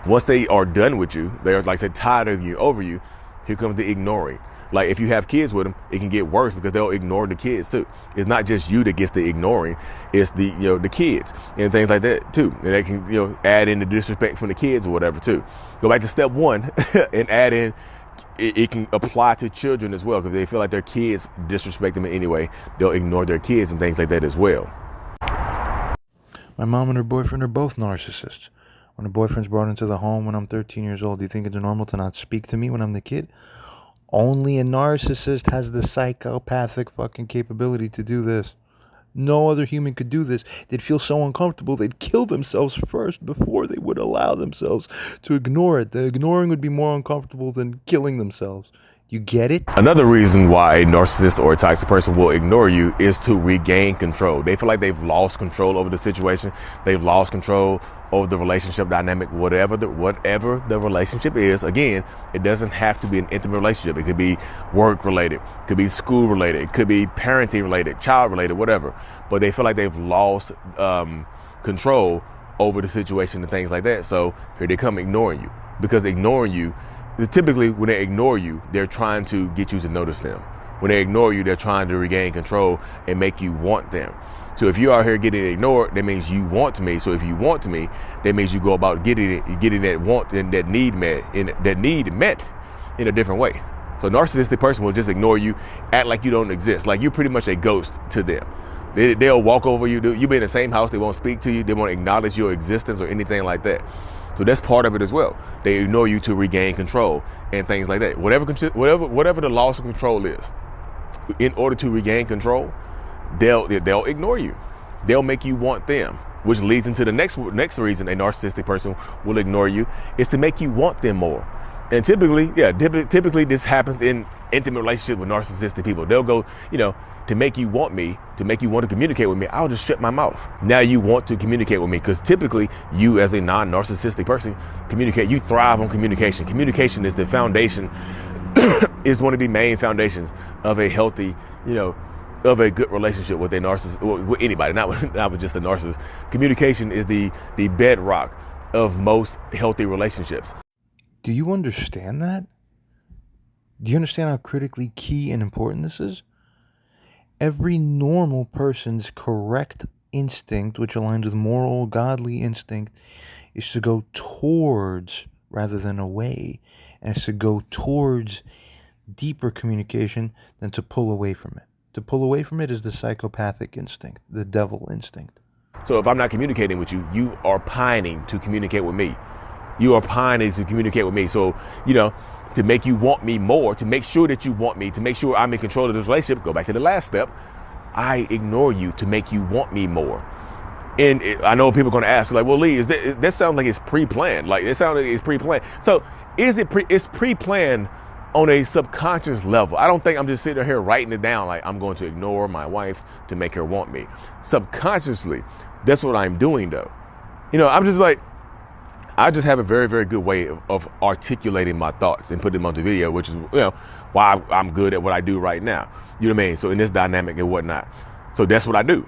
once they are done with you, they're tired of you, over you, here comes the ignoring. Like if you have kids with them, it can get worse because they'll ignore the kids too. It's not just you that gets the ignoring, it's the kids and things like that too. And they can add in the disrespect from the kids or whatever too. Go back to step one and add in it can apply to children as well, because they feel like their kids disrespect them in any way. They'll ignore their kids and things like that as well. My mom and her boyfriend are both narcissists. When a boyfriend's brought into the home when I'm 13 years old, do you think it's normal to not speak to me when I'm the kid? Only a narcissist has the psychopathic fucking capability to do this. No other human could do this. They'd feel so uncomfortable, they'd kill themselves first before they would allow themselves to ignore it. The ignoring would be more uncomfortable than killing themselves. You get it? Another reason why a narcissist or a toxic person will ignore you is to regain control. They feel like they've lost control over the situation. They've lost control over the relationship dynamic, whatever the relationship is. Again, it doesn't have to be an intimate relationship. It could be work related, it could be school related, it could be parenting related, child related, whatever. But they feel like they've lost control over the situation and things like that. So here they come ignoring you, because ignoring you, typically when they ignore you, they're trying to get you to notice them. When they ignore you, they're trying to regain control and make you want them. So if you're out here getting ignored, that means you want me. So if you want me, that means you go about getting that want and that need met in a different way. So a narcissistic person will just ignore you, act like you don't exist, like you're pretty much a ghost to them. They'll walk over you. You'll be in the same house. They won't speak to you. They won't acknowledge your existence or anything like that. So that's part of it as well. They ignore you to regain control and things like that. Whatever the loss of control is, in order to regain control, they'll ignore you. they'll make you want them, which leads into the next reason a narcissistic person will ignore you is to make you want them more. And typically this happens in intimate relationships with narcissistic people. They'll go, to make you want me, to make you want to communicate with me, I'll just shut my mouth. Now you want to communicate with me, because typically you, as a non-narcissistic person, you thrive on communication. Communication is the foundation, is one of the main foundations of a healthy, of a good relationship with a narcissist, with anybody, not with just a narcissist. Communication is the bedrock of most healthy relationships. Do you understand that? Do you understand how critically key and important this is? Every normal person's correct instinct, which aligns with moral, godly instinct, is to go towards rather than away. And it's to go towards deeper communication than to pull away from it. To pull away from it is the psychopathic instinct, the devil instinct. So if I'm not communicating with you, you are pining to communicate with me. You are pining to communicate with me. So, to make you want me more, to make sure that you want me, to make sure I'm in control of this relationship, go back to the last step, I ignore you to make you want me more. And I know people are going to ask, like, well, Lee, that sounds like it's pre-planned. Like, it sounds like it's pre-planned. So it's pre-planned on a subconscious level. I don't think I'm just sitting here writing it down like I'm going to ignore my wife to make her want me. Subconsciously, that's what I'm doing, though. I'm just like, I just have a very, very good way of articulating my thoughts and putting them onto video, which is, why I'm good at what I do right now. You know what I mean? So in this dynamic and whatnot. So that's what I do.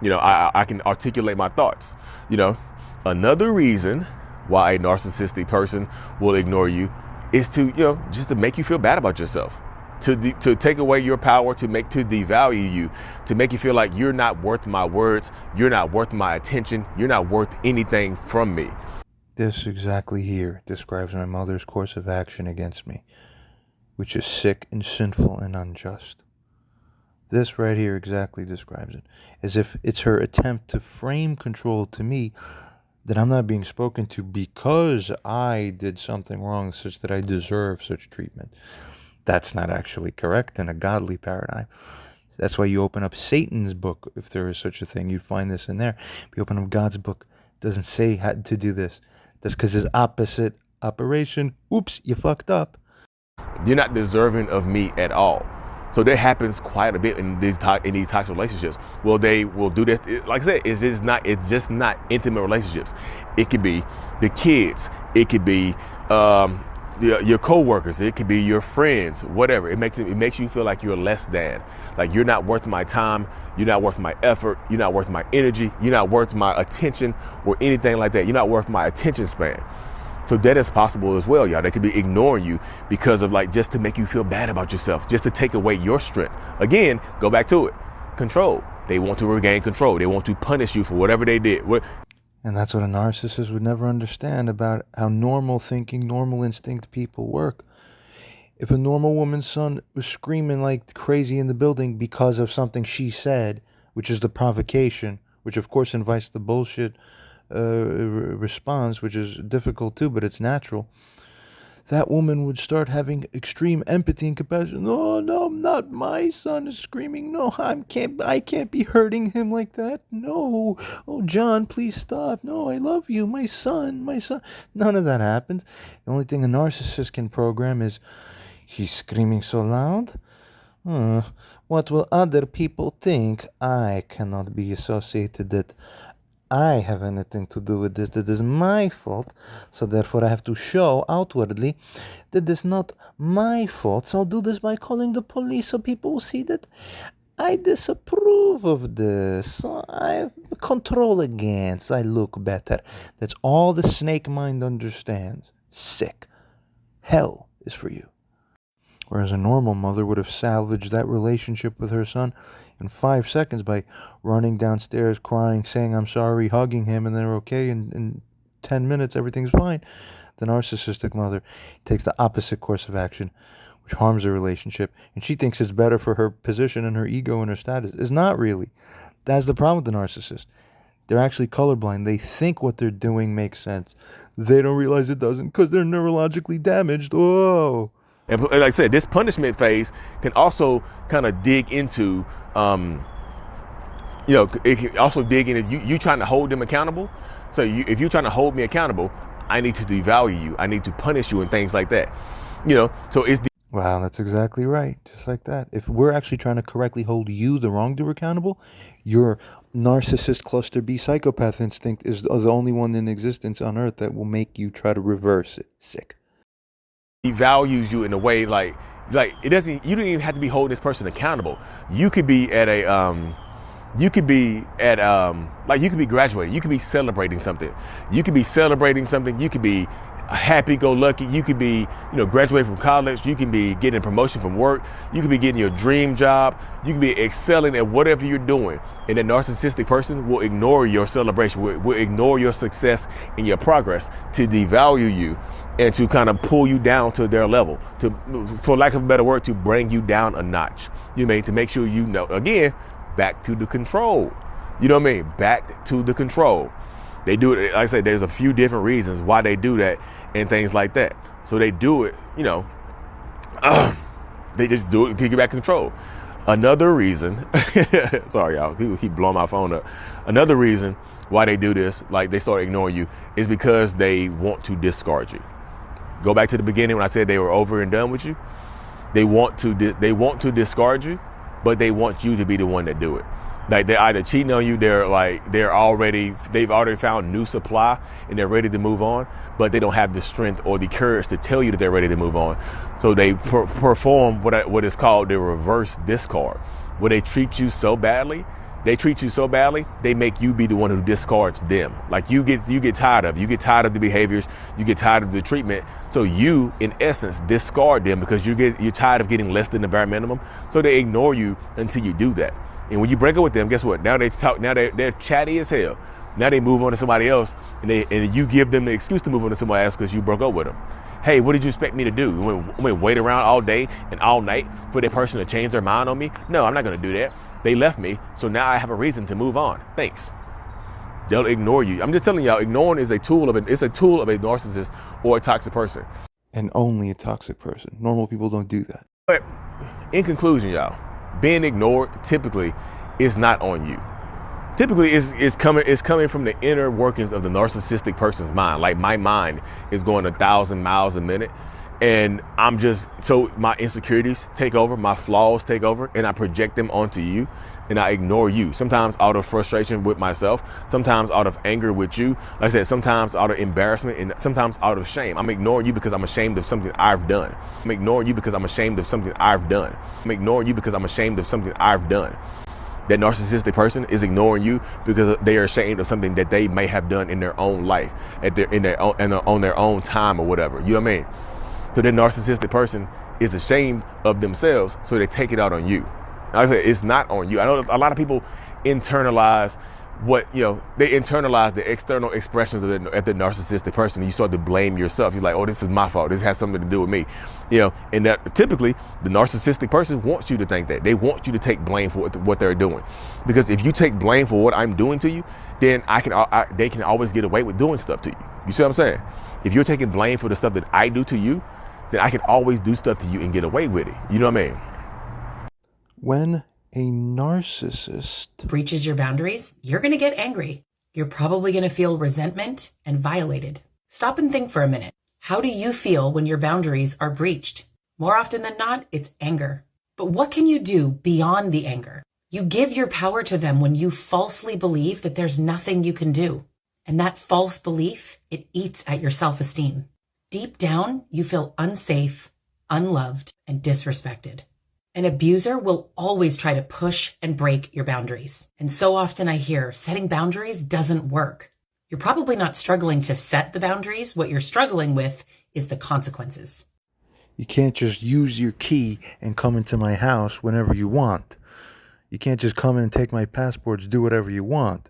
I can articulate my thoughts. Another reason why a narcissistic person will ignore you is to, just to make you feel bad about yourself, to take away your power, to devalue you, to make you feel like you're not worth my words, you're not worth my attention, you're not worth anything from me. This exactly here describes my mother's course of action against me, which is sick and sinful and unjust. This right here exactly describes it, as if it's her attempt to frame control to me that I'm not being spoken to because I did something wrong such that I deserve such treatment. That's not actually correct in a godly paradigm. That's why you open up Satan's book, if there is such a thing. You'd find this in there. If you open up God's book, it doesn't say how to do this. That's because his opposite operation. Oops, you fucked up. You're not deserving of me at all. So that happens quite a bit in these toxic relationships. Well, they will do this. Like I said, it's just not intimate relationships. It could be the kids. It could be your co-workers. It could be your friends. Whatever. It makes you feel like you're less than. Like you're not worth my time. You're not worth my effort. You're not worth my energy. You're not worth my attention or anything like that. You're not worth my attention span. So that is possible as well, y'all. They could be ignoring you because of just to make you feel bad about yourself, just to take away your strength. Again, go back to it. Control. They want to regain control. They want to punish you for whatever they did. And that's what a narcissist would never understand about how normal thinking, normal instinct people work. If a normal woman's son was screaming like crazy in the building because of something she said, which is the provocation, which of course invites the bullshit response, which is difficult too, but it's natural, that woman would start having extreme empathy and compassion. No, not my son is screaming. No, I can't be hurting him like that. No. Oh, John, please stop. No, I love you. My son. None of that happens. The only thing a narcissist can program is, he's screaming so loud. What will other people think? I cannot be associated that I have anything to do with this. That is my fault. So therefore I have to show outwardly that it's not my fault. So I'll do this by calling the police so people will see that I disapprove of this. So I control against. I look better. That's all the snake mind understands. Sick. Hell is for you. Whereas a normal mother would have salvaged that relationship with her son in 5 seconds by running downstairs, crying, saying I'm sorry, hugging him, and they're okay. In 10 minutes, everything's fine. The narcissistic mother takes the opposite course of action, which harms the relationship, and she thinks it's better for her position and her ego and her status. It's not really. That's the problem with the narcissist. They're actually colorblind. They think what they're doing makes sense. They don't realize it doesn't because they're neurologically damaged. Whoa. And like I said, this punishment phase can also kind of dig into it can also dig into you trying to hold them accountable. So if you're trying to hold me accountable, I need to devalue you. I need to punish you and things like that. So it's Wow, that's exactly right. Just like that. If we're actually trying to correctly hold you, the wrongdoer, accountable, your narcissist cluster B psychopath instinct is the only one in existence on earth that will make you try to reverse it. Sick. devalues you in a way like it doesn't. You don't even have to be holding this person accountable. You could be at you could be graduating. You could be celebrating something. You could be happy-go-lucky. You could be, graduating from college. You can be getting a promotion from work. You could be getting your dream job. You can be excelling at whatever you're doing. And a narcissistic person will ignore your celebration, will ignore your success and your progress to devalue you and to kind of pull you down to their level, to, for lack of a better word, to bring you down a notch. To make sure again, back to the control. Back to the control. They do it, like I said, there's a few different reasons why they do that and things like that. So they do it, they just do it to get back control. Another reason, sorry y'all, people keep blowing my phone up. Another reason why they do this, like they start ignoring you, is because they want to discard you. Go back to the beginning when I said they were over and done with you. They want to discard you, but they want you to be the one that do it. Like they're either cheating on you, they've already found new supply and they're ready to move on, but they don't have the strength or the courage to tell you that they're ready to move on. So they perform what is called the reverse discard, where they treat you so badly, they make you be the one who discards them. Like you get tired of the behaviors, you get tired of the treatment. So you, in essence, discard them because you're tired of getting less than the bare minimum. So they ignore you until you do that. And when you break up with them, guess what? Now they're chatty as hell. Now they move on to somebody else, and you give them the excuse to move on to somebody else because you broke up with them. Hey, what did you expect me to do? I'm gonna wait around all day and all night for that person to change their mind on me? No, I'm not gonna do that. They left me, so now I have a reason to move on. Thanks. They'll ignore you. I'm just telling y'all, ignoring is a tool of a narcissist or a toxic person. And only a toxic person. Normal people don't do that. But in conclusion, y'all, being ignored typically is not on you. Typically is coming from the inner workings of the narcissistic person's mind. Like my mind is going 1,000 miles a minute, and so my insecurities take over, my flaws take over, and I project them onto you, and I ignore you. Sometimes out of frustration with myself, sometimes out of anger with you. Like I said, sometimes out of embarrassment, and sometimes out of shame. I'm ignoring you because I'm ashamed of something I've done. I'm ignoring you because I'm ashamed of something I've done. I'm ignoring you because I'm ashamed of something I've done. That narcissistic person is ignoring you because they are ashamed of something that they may have done in their own life, on their own time or whatever. You know what I mean? So that narcissistic person is ashamed of themselves, so they take it out on you. Like I said, it's not on you. I know a lot of people internalize they internalize the external expressions of the narcissistic person. You start to blame yourself. You're like, oh, this is my fault. This has something to do with me. And that typically the narcissistic person wants you to think that. They want you to take blame for what they're doing. Because if you take blame for what I'm doing to you, then they can always get away with doing stuff to you. You see what I'm saying? If you're taking blame for the stuff that I do to you, then I can always do stuff to you and get away with it. You know what I mean? When a narcissist breaches your boundaries, you're going to get angry. You're probably going to feel resentment and violated. Stop and think for a minute. How do you feel when your boundaries are breached? More often than not, it's anger. But what can you do beyond the anger? You give your power to them when you falsely believe that there's nothing you can do. And that false belief, it eats at your self-esteem. Deep down, you feel unsafe, unloved, and disrespected. An abuser will always try to push and break your boundaries. And so often I hear setting boundaries doesn't work. You're probably not struggling to set the boundaries. What you're struggling with is the consequences. You can't just use your key and come into my house whenever you want. You can't just come in and take my passports, do whatever you want.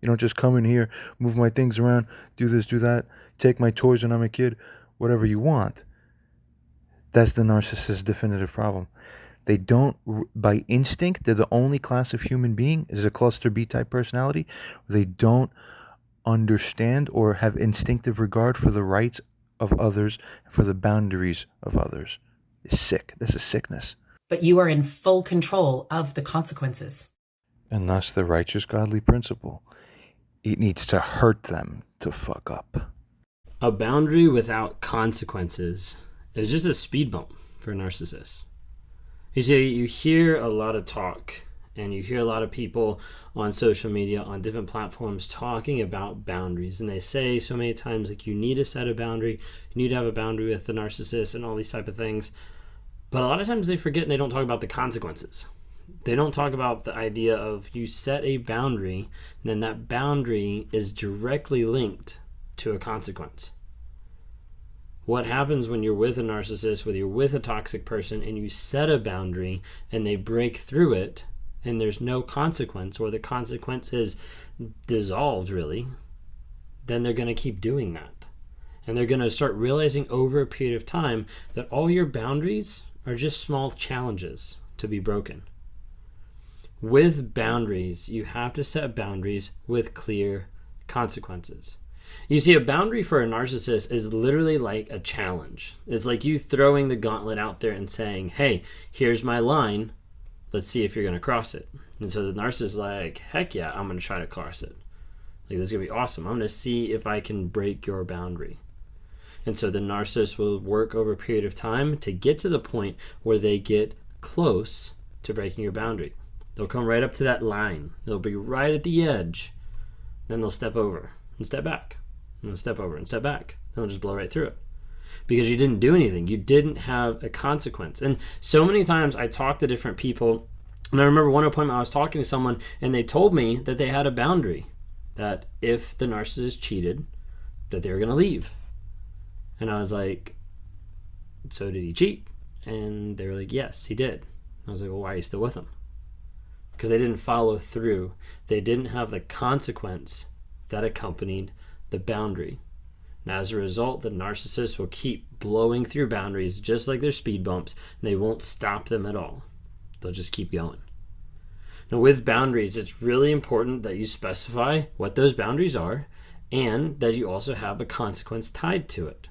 You don't just come in here, move my things around, do this, do that, take my toys when I'm a kid, whatever you want. That's the narcissist's definitive problem. They don't, by instinct, they're the only class of human being, is a cluster B type personality. They don't understand or have instinctive regard for the rights of others, for the boundaries of others. It's sick. This is sickness. But you are in full control of the consequences. And thus the righteous godly principle. It needs to hurt them to fuck up. A boundary without consequences is just a speed bump for narcissists. You see, you hear a lot of talk and you hear a lot of people on social media, on different platforms talking about boundaries. And they say so many times, like, you need to set a boundary, you need to have a boundary with the narcissist and all these type of things. But a lot of times they forget and they don't talk about the consequences. They don't talk about the idea of you set a boundary, and then that boundary is directly linked to a consequence. What happens when you're with a narcissist, whether you're with a toxic person, and you set a boundary and they break through it, and there's no consequence, or the consequence is dissolved, really, then they're going to keep doing that. And they're going to start realizing over a period of time that all your boundaries are just small challenges to be broken. With boundaries, you have to set boundaries with clear consequences. You see, a boundary for a narcissist is literally like a challenge. It's like you throwing the gauntlet out there and saying, hey, here's my line. Let's see if you're going to cross it. And so the narcissist is like, heck yeah, I'm going to try to cross it. Like, this is going to be awesome. I'm going to see if I can break your boundary. And so the narcissist will work over a period of time to get to the point where they get close to breaking your boundary. They'll come right up to that line. They'll be right at the edge. Then they'll step over and step back. And they'll step over and step back. Then they'll just blow right through it. Because you didn't do anything. You didn't have a consequence. And so many times I talk to different people. And I remember one appointment I was talking to someone and they told me that they had a boundary. That if the narcissist cheated, that they were going to leave. And I was like, so did he cheat? And they were like, yes, he did. I was like, well, why are you still with him? Because they didn't follow through. They didn't have the consequence that accompanied the boundary. And as a result, the narcissist will keep blowing through boundaries just like their speed bumps, and they won't stop them at all. They'll just keep going. Now, with boundaries, it's really important that you specify what those boundaries are and that you also have a consequence tied to it.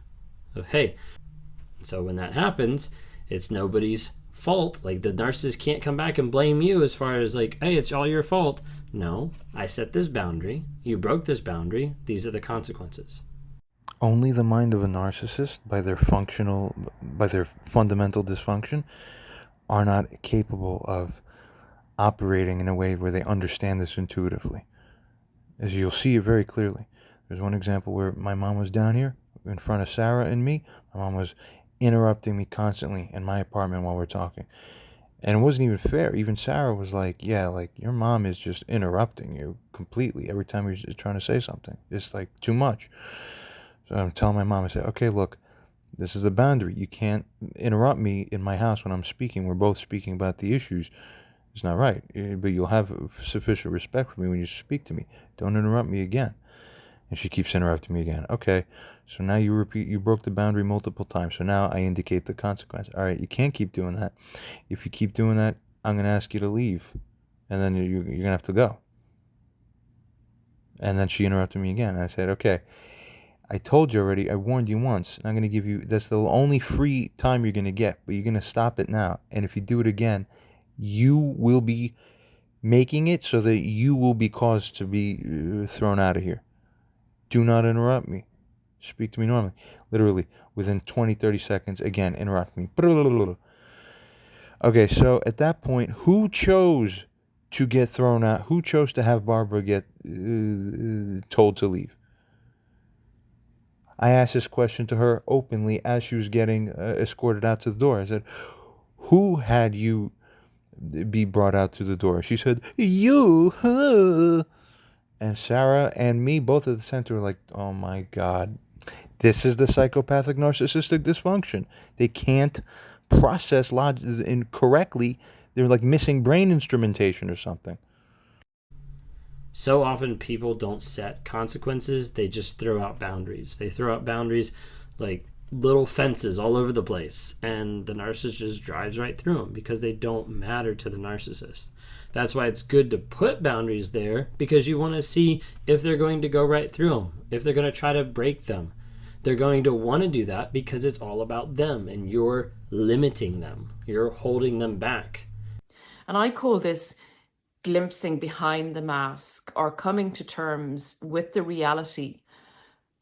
Of, hey, so when that happens, it's nobody's fault. Like, the narcissist can't come back and blame you as far as like, hey, it's all your fault. No, I set this boundary. You broke this boundary. These are the consequences. Only the mind of a narcissist, by their fundamental dysfunction, are not capable of operating in a way where they understand this intuitively. As you'll see it very clearly. There's one example where my mom was down here in front of Sarah and me. My mom was interrupting me constantly in my apartment while we're talking. And it wasn't even fair. Even Sarah was like, yeah, like, your mom is just interrupting you completely every time you're trying to say something. It's like too much. So I'm telling my mom, I said, okay, look, this is a boundary. You can't interrupt me in my house when I'm speaking. We're both speaking about the issues. It's not right. But you'll have sufficient respect for me when you speak to me. Don't interrupt me again. And she keeps interrupting me again. Okay, so now you broke the boundary multiple times. So now I indicate the consequence. All right, you can't keep doing that. If you keep doing that, I'm going to ask you to leave. And then you're going to have to go. And then she interrupted me again. And I said, okay, I told you already. I warned you once. And I'm going to give you, that's the only free time you're going to get. But you're going to stop it now. And if you do it again, you will be making it so that you will be caused to be thrown out of here. Do not interrupt me. Speak to me normally. Literally, within 20, 30 seconds, again, interrupt me. Okay, so at that point, who chose to get thrown out? Who chose to have Barbara get told to leave? I asked this question to her openly as she was getting escorted out to the door. I said, who had you be brought out to the door? She said, you. And Sarah and me, both at the center, were like, oh my God, this is the psychopathic narcissistic dysfunction. They can't process logic incorrectly. They're like missing brain instrumentation or something. So often people don't set consequences. They just throw out boundaries. They throw out boundaries like little fences all over the place. And the narcissist just drives right through them because they don't matter to the narcissist. That's why it's good to put boundaries there, because you want to see if they're going to go right through them, if they're going to try to break them. They're going to want to do that because it's all about them and you're limiting them. You're holding them back. And I call this glimpsing behind the mask or coming to terms with the reality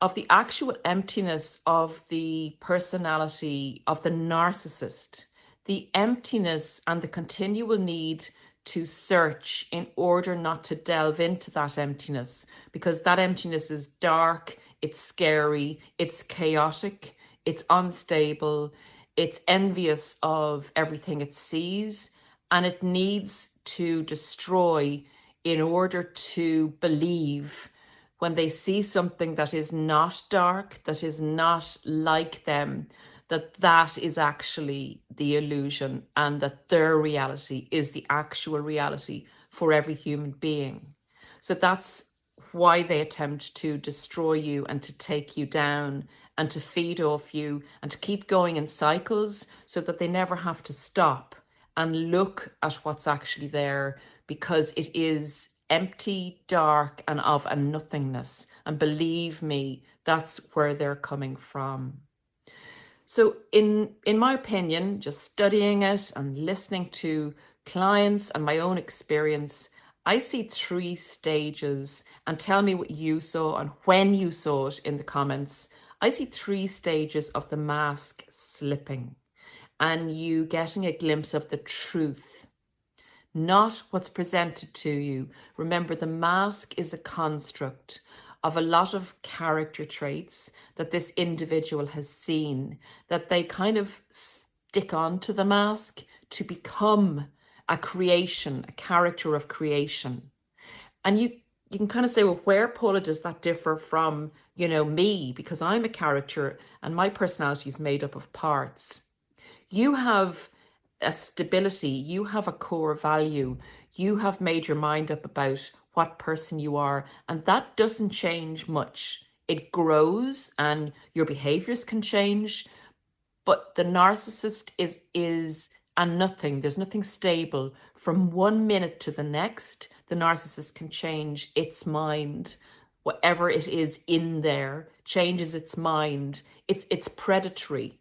of the actual emptiness of the personality of the narcissist, the emptiness and the continual need to search in order not to delve into that emptiness, because that emptiness is dark, it's scary, it's chaotic, it's unstable, it's envious of everything it sees, and it needs to destroy in order to believe when they see something that is not dark, that is not like them, that that is actually the illusion and that their reality is the actual reality for every human being. So that's why they attempt to destroy you and to take you down and to feed off you and to keep going in cycles so that they never have to stop and look at what's actually there, because it is empty, dark, and of a nothingness. And believe me, that's where they're coming from. So in my opinion, just studying it and listening to clients and my own experience, I see 3 stages, and tell me what you saw and when you saw it in the comments. I see 3 stages of the mask slipping and you getting a glimpse of the truth, not what's presented to you. Remember, the mask is a construct of a lot of character traits that this individual has seen, that they kind of stick onto the mask to become a creation, a character of creation. And you can kind of say, well, where, Paula, does that differ from, me? Because I'm a character and my personality is made up of parts. You have a stability, you have a core value, you have made your mind up about what person you are, and that doesn't change much. It grows and your behaviors can change, but the narcissist is a nothing. There's nothing stable. From one minute to the next, the narcissist can change its mind. Whatever it is in there changes its mind. It's predatory.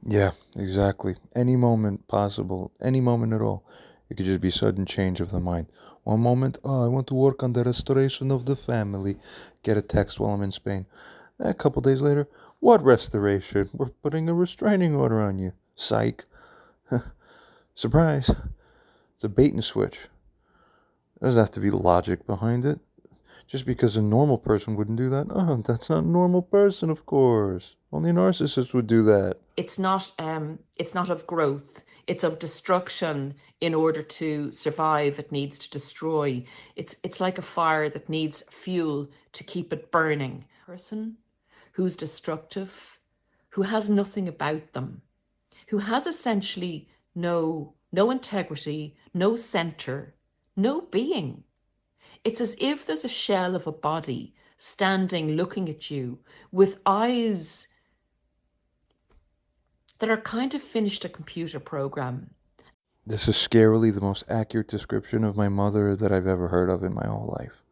Yeah, exactly. Any moment possible, any moment at all. It could just be sudden change of the mind. One moment, oh, I want to work on the restoration of the family. Get a text while I'm in Spain. A couple days later, what restoration? We're putting a restraining order on you. Psych. Surprise. It's a bait and switch. There doesn't have to be logic behind it. Just because a normal person wouldn't do that, oh, that's not a normal person, of course. Only a narcissist would do that. It's not of growth. It's of destruction. In order to survive, it needs to destroy. It's like a fire that needs fuel to keep it burning. Person who's destructive, who has nothing about them, who has essentially no integrity, no center, no being. It's as if there's a shell of a body standing looking at you with eyes that are kind of finished a computer program. This is scarily the most accurate description of my mother that I've ever heard of in my whole life.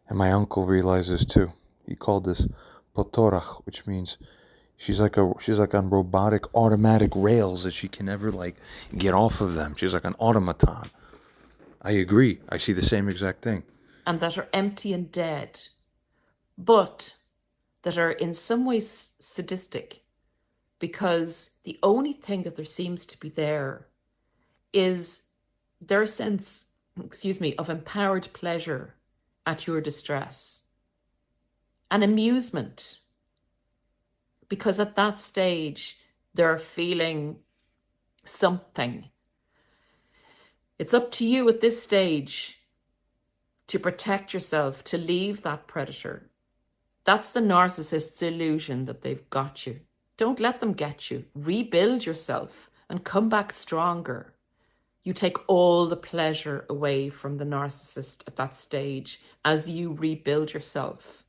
And my uncle realizes too. He called this potorach, which means she's like on robotic automatic rails that she can never get off of them. She's like an automaton. I agree. I see the same exact thing. And that are empty and dead, but that are in some ways sadistic, because the only thing that there seems to be there is their sense, of empowered pleasure at your distress and amusement, because at that stage they're feeling something. It's up to you at this stage to protect yourself, to leave that predator. That's the narcissist's illusion that they've got you. Don't let them get you. Rebuild yourself and come back stronger. You take all the pleasure away from the narcissist at that stage as you rebuild yourself.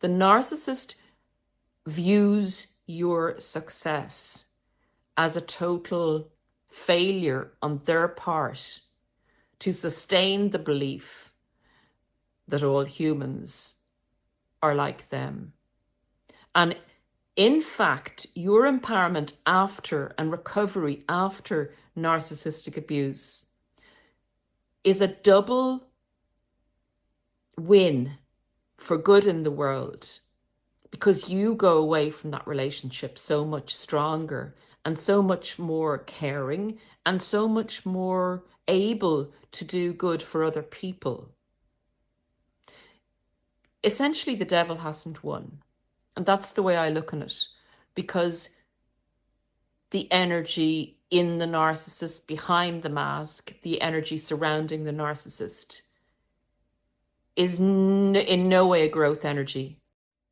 The narcissist views your success as a total failure on their part to sustain the belief that all humans are like them. And in fact, your empowerment after and recovery after narcissistic abuse is a double win for good in the world, because you go away from that relationship so much stronger and so much more caring and so much more able to do good for other people. Essentially, the devil hasn't won. And that's the way I look at it, because the energy in the narcissist, behind the mask, the energy surrounding the narcissist is in no way a growth energy,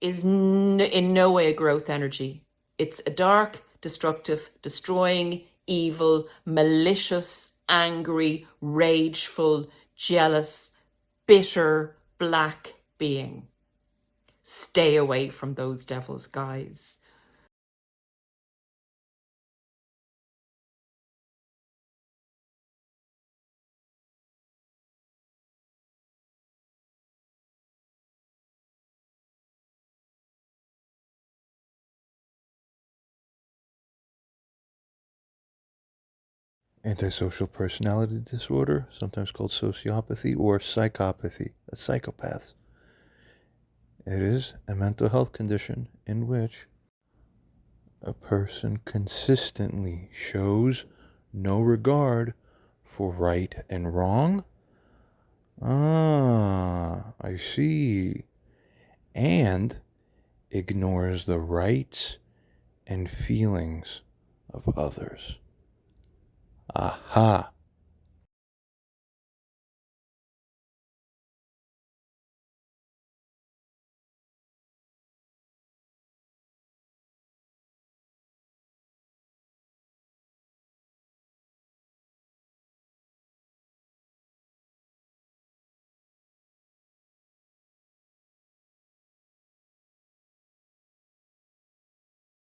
in no way a growth energy. It's a dark, destructive, destroying, evil, malicious, angry, rageful, jealous, bitter, black being. Stay away from those devils, guys. Antisocial personality disorder, sometimes called sociopathy or psychopathy, a psychopath. It is a mental health condition in which a person consistently shows no regard for right and wrong. Ah, I see. And ignores the rights and feelings of others. Aha!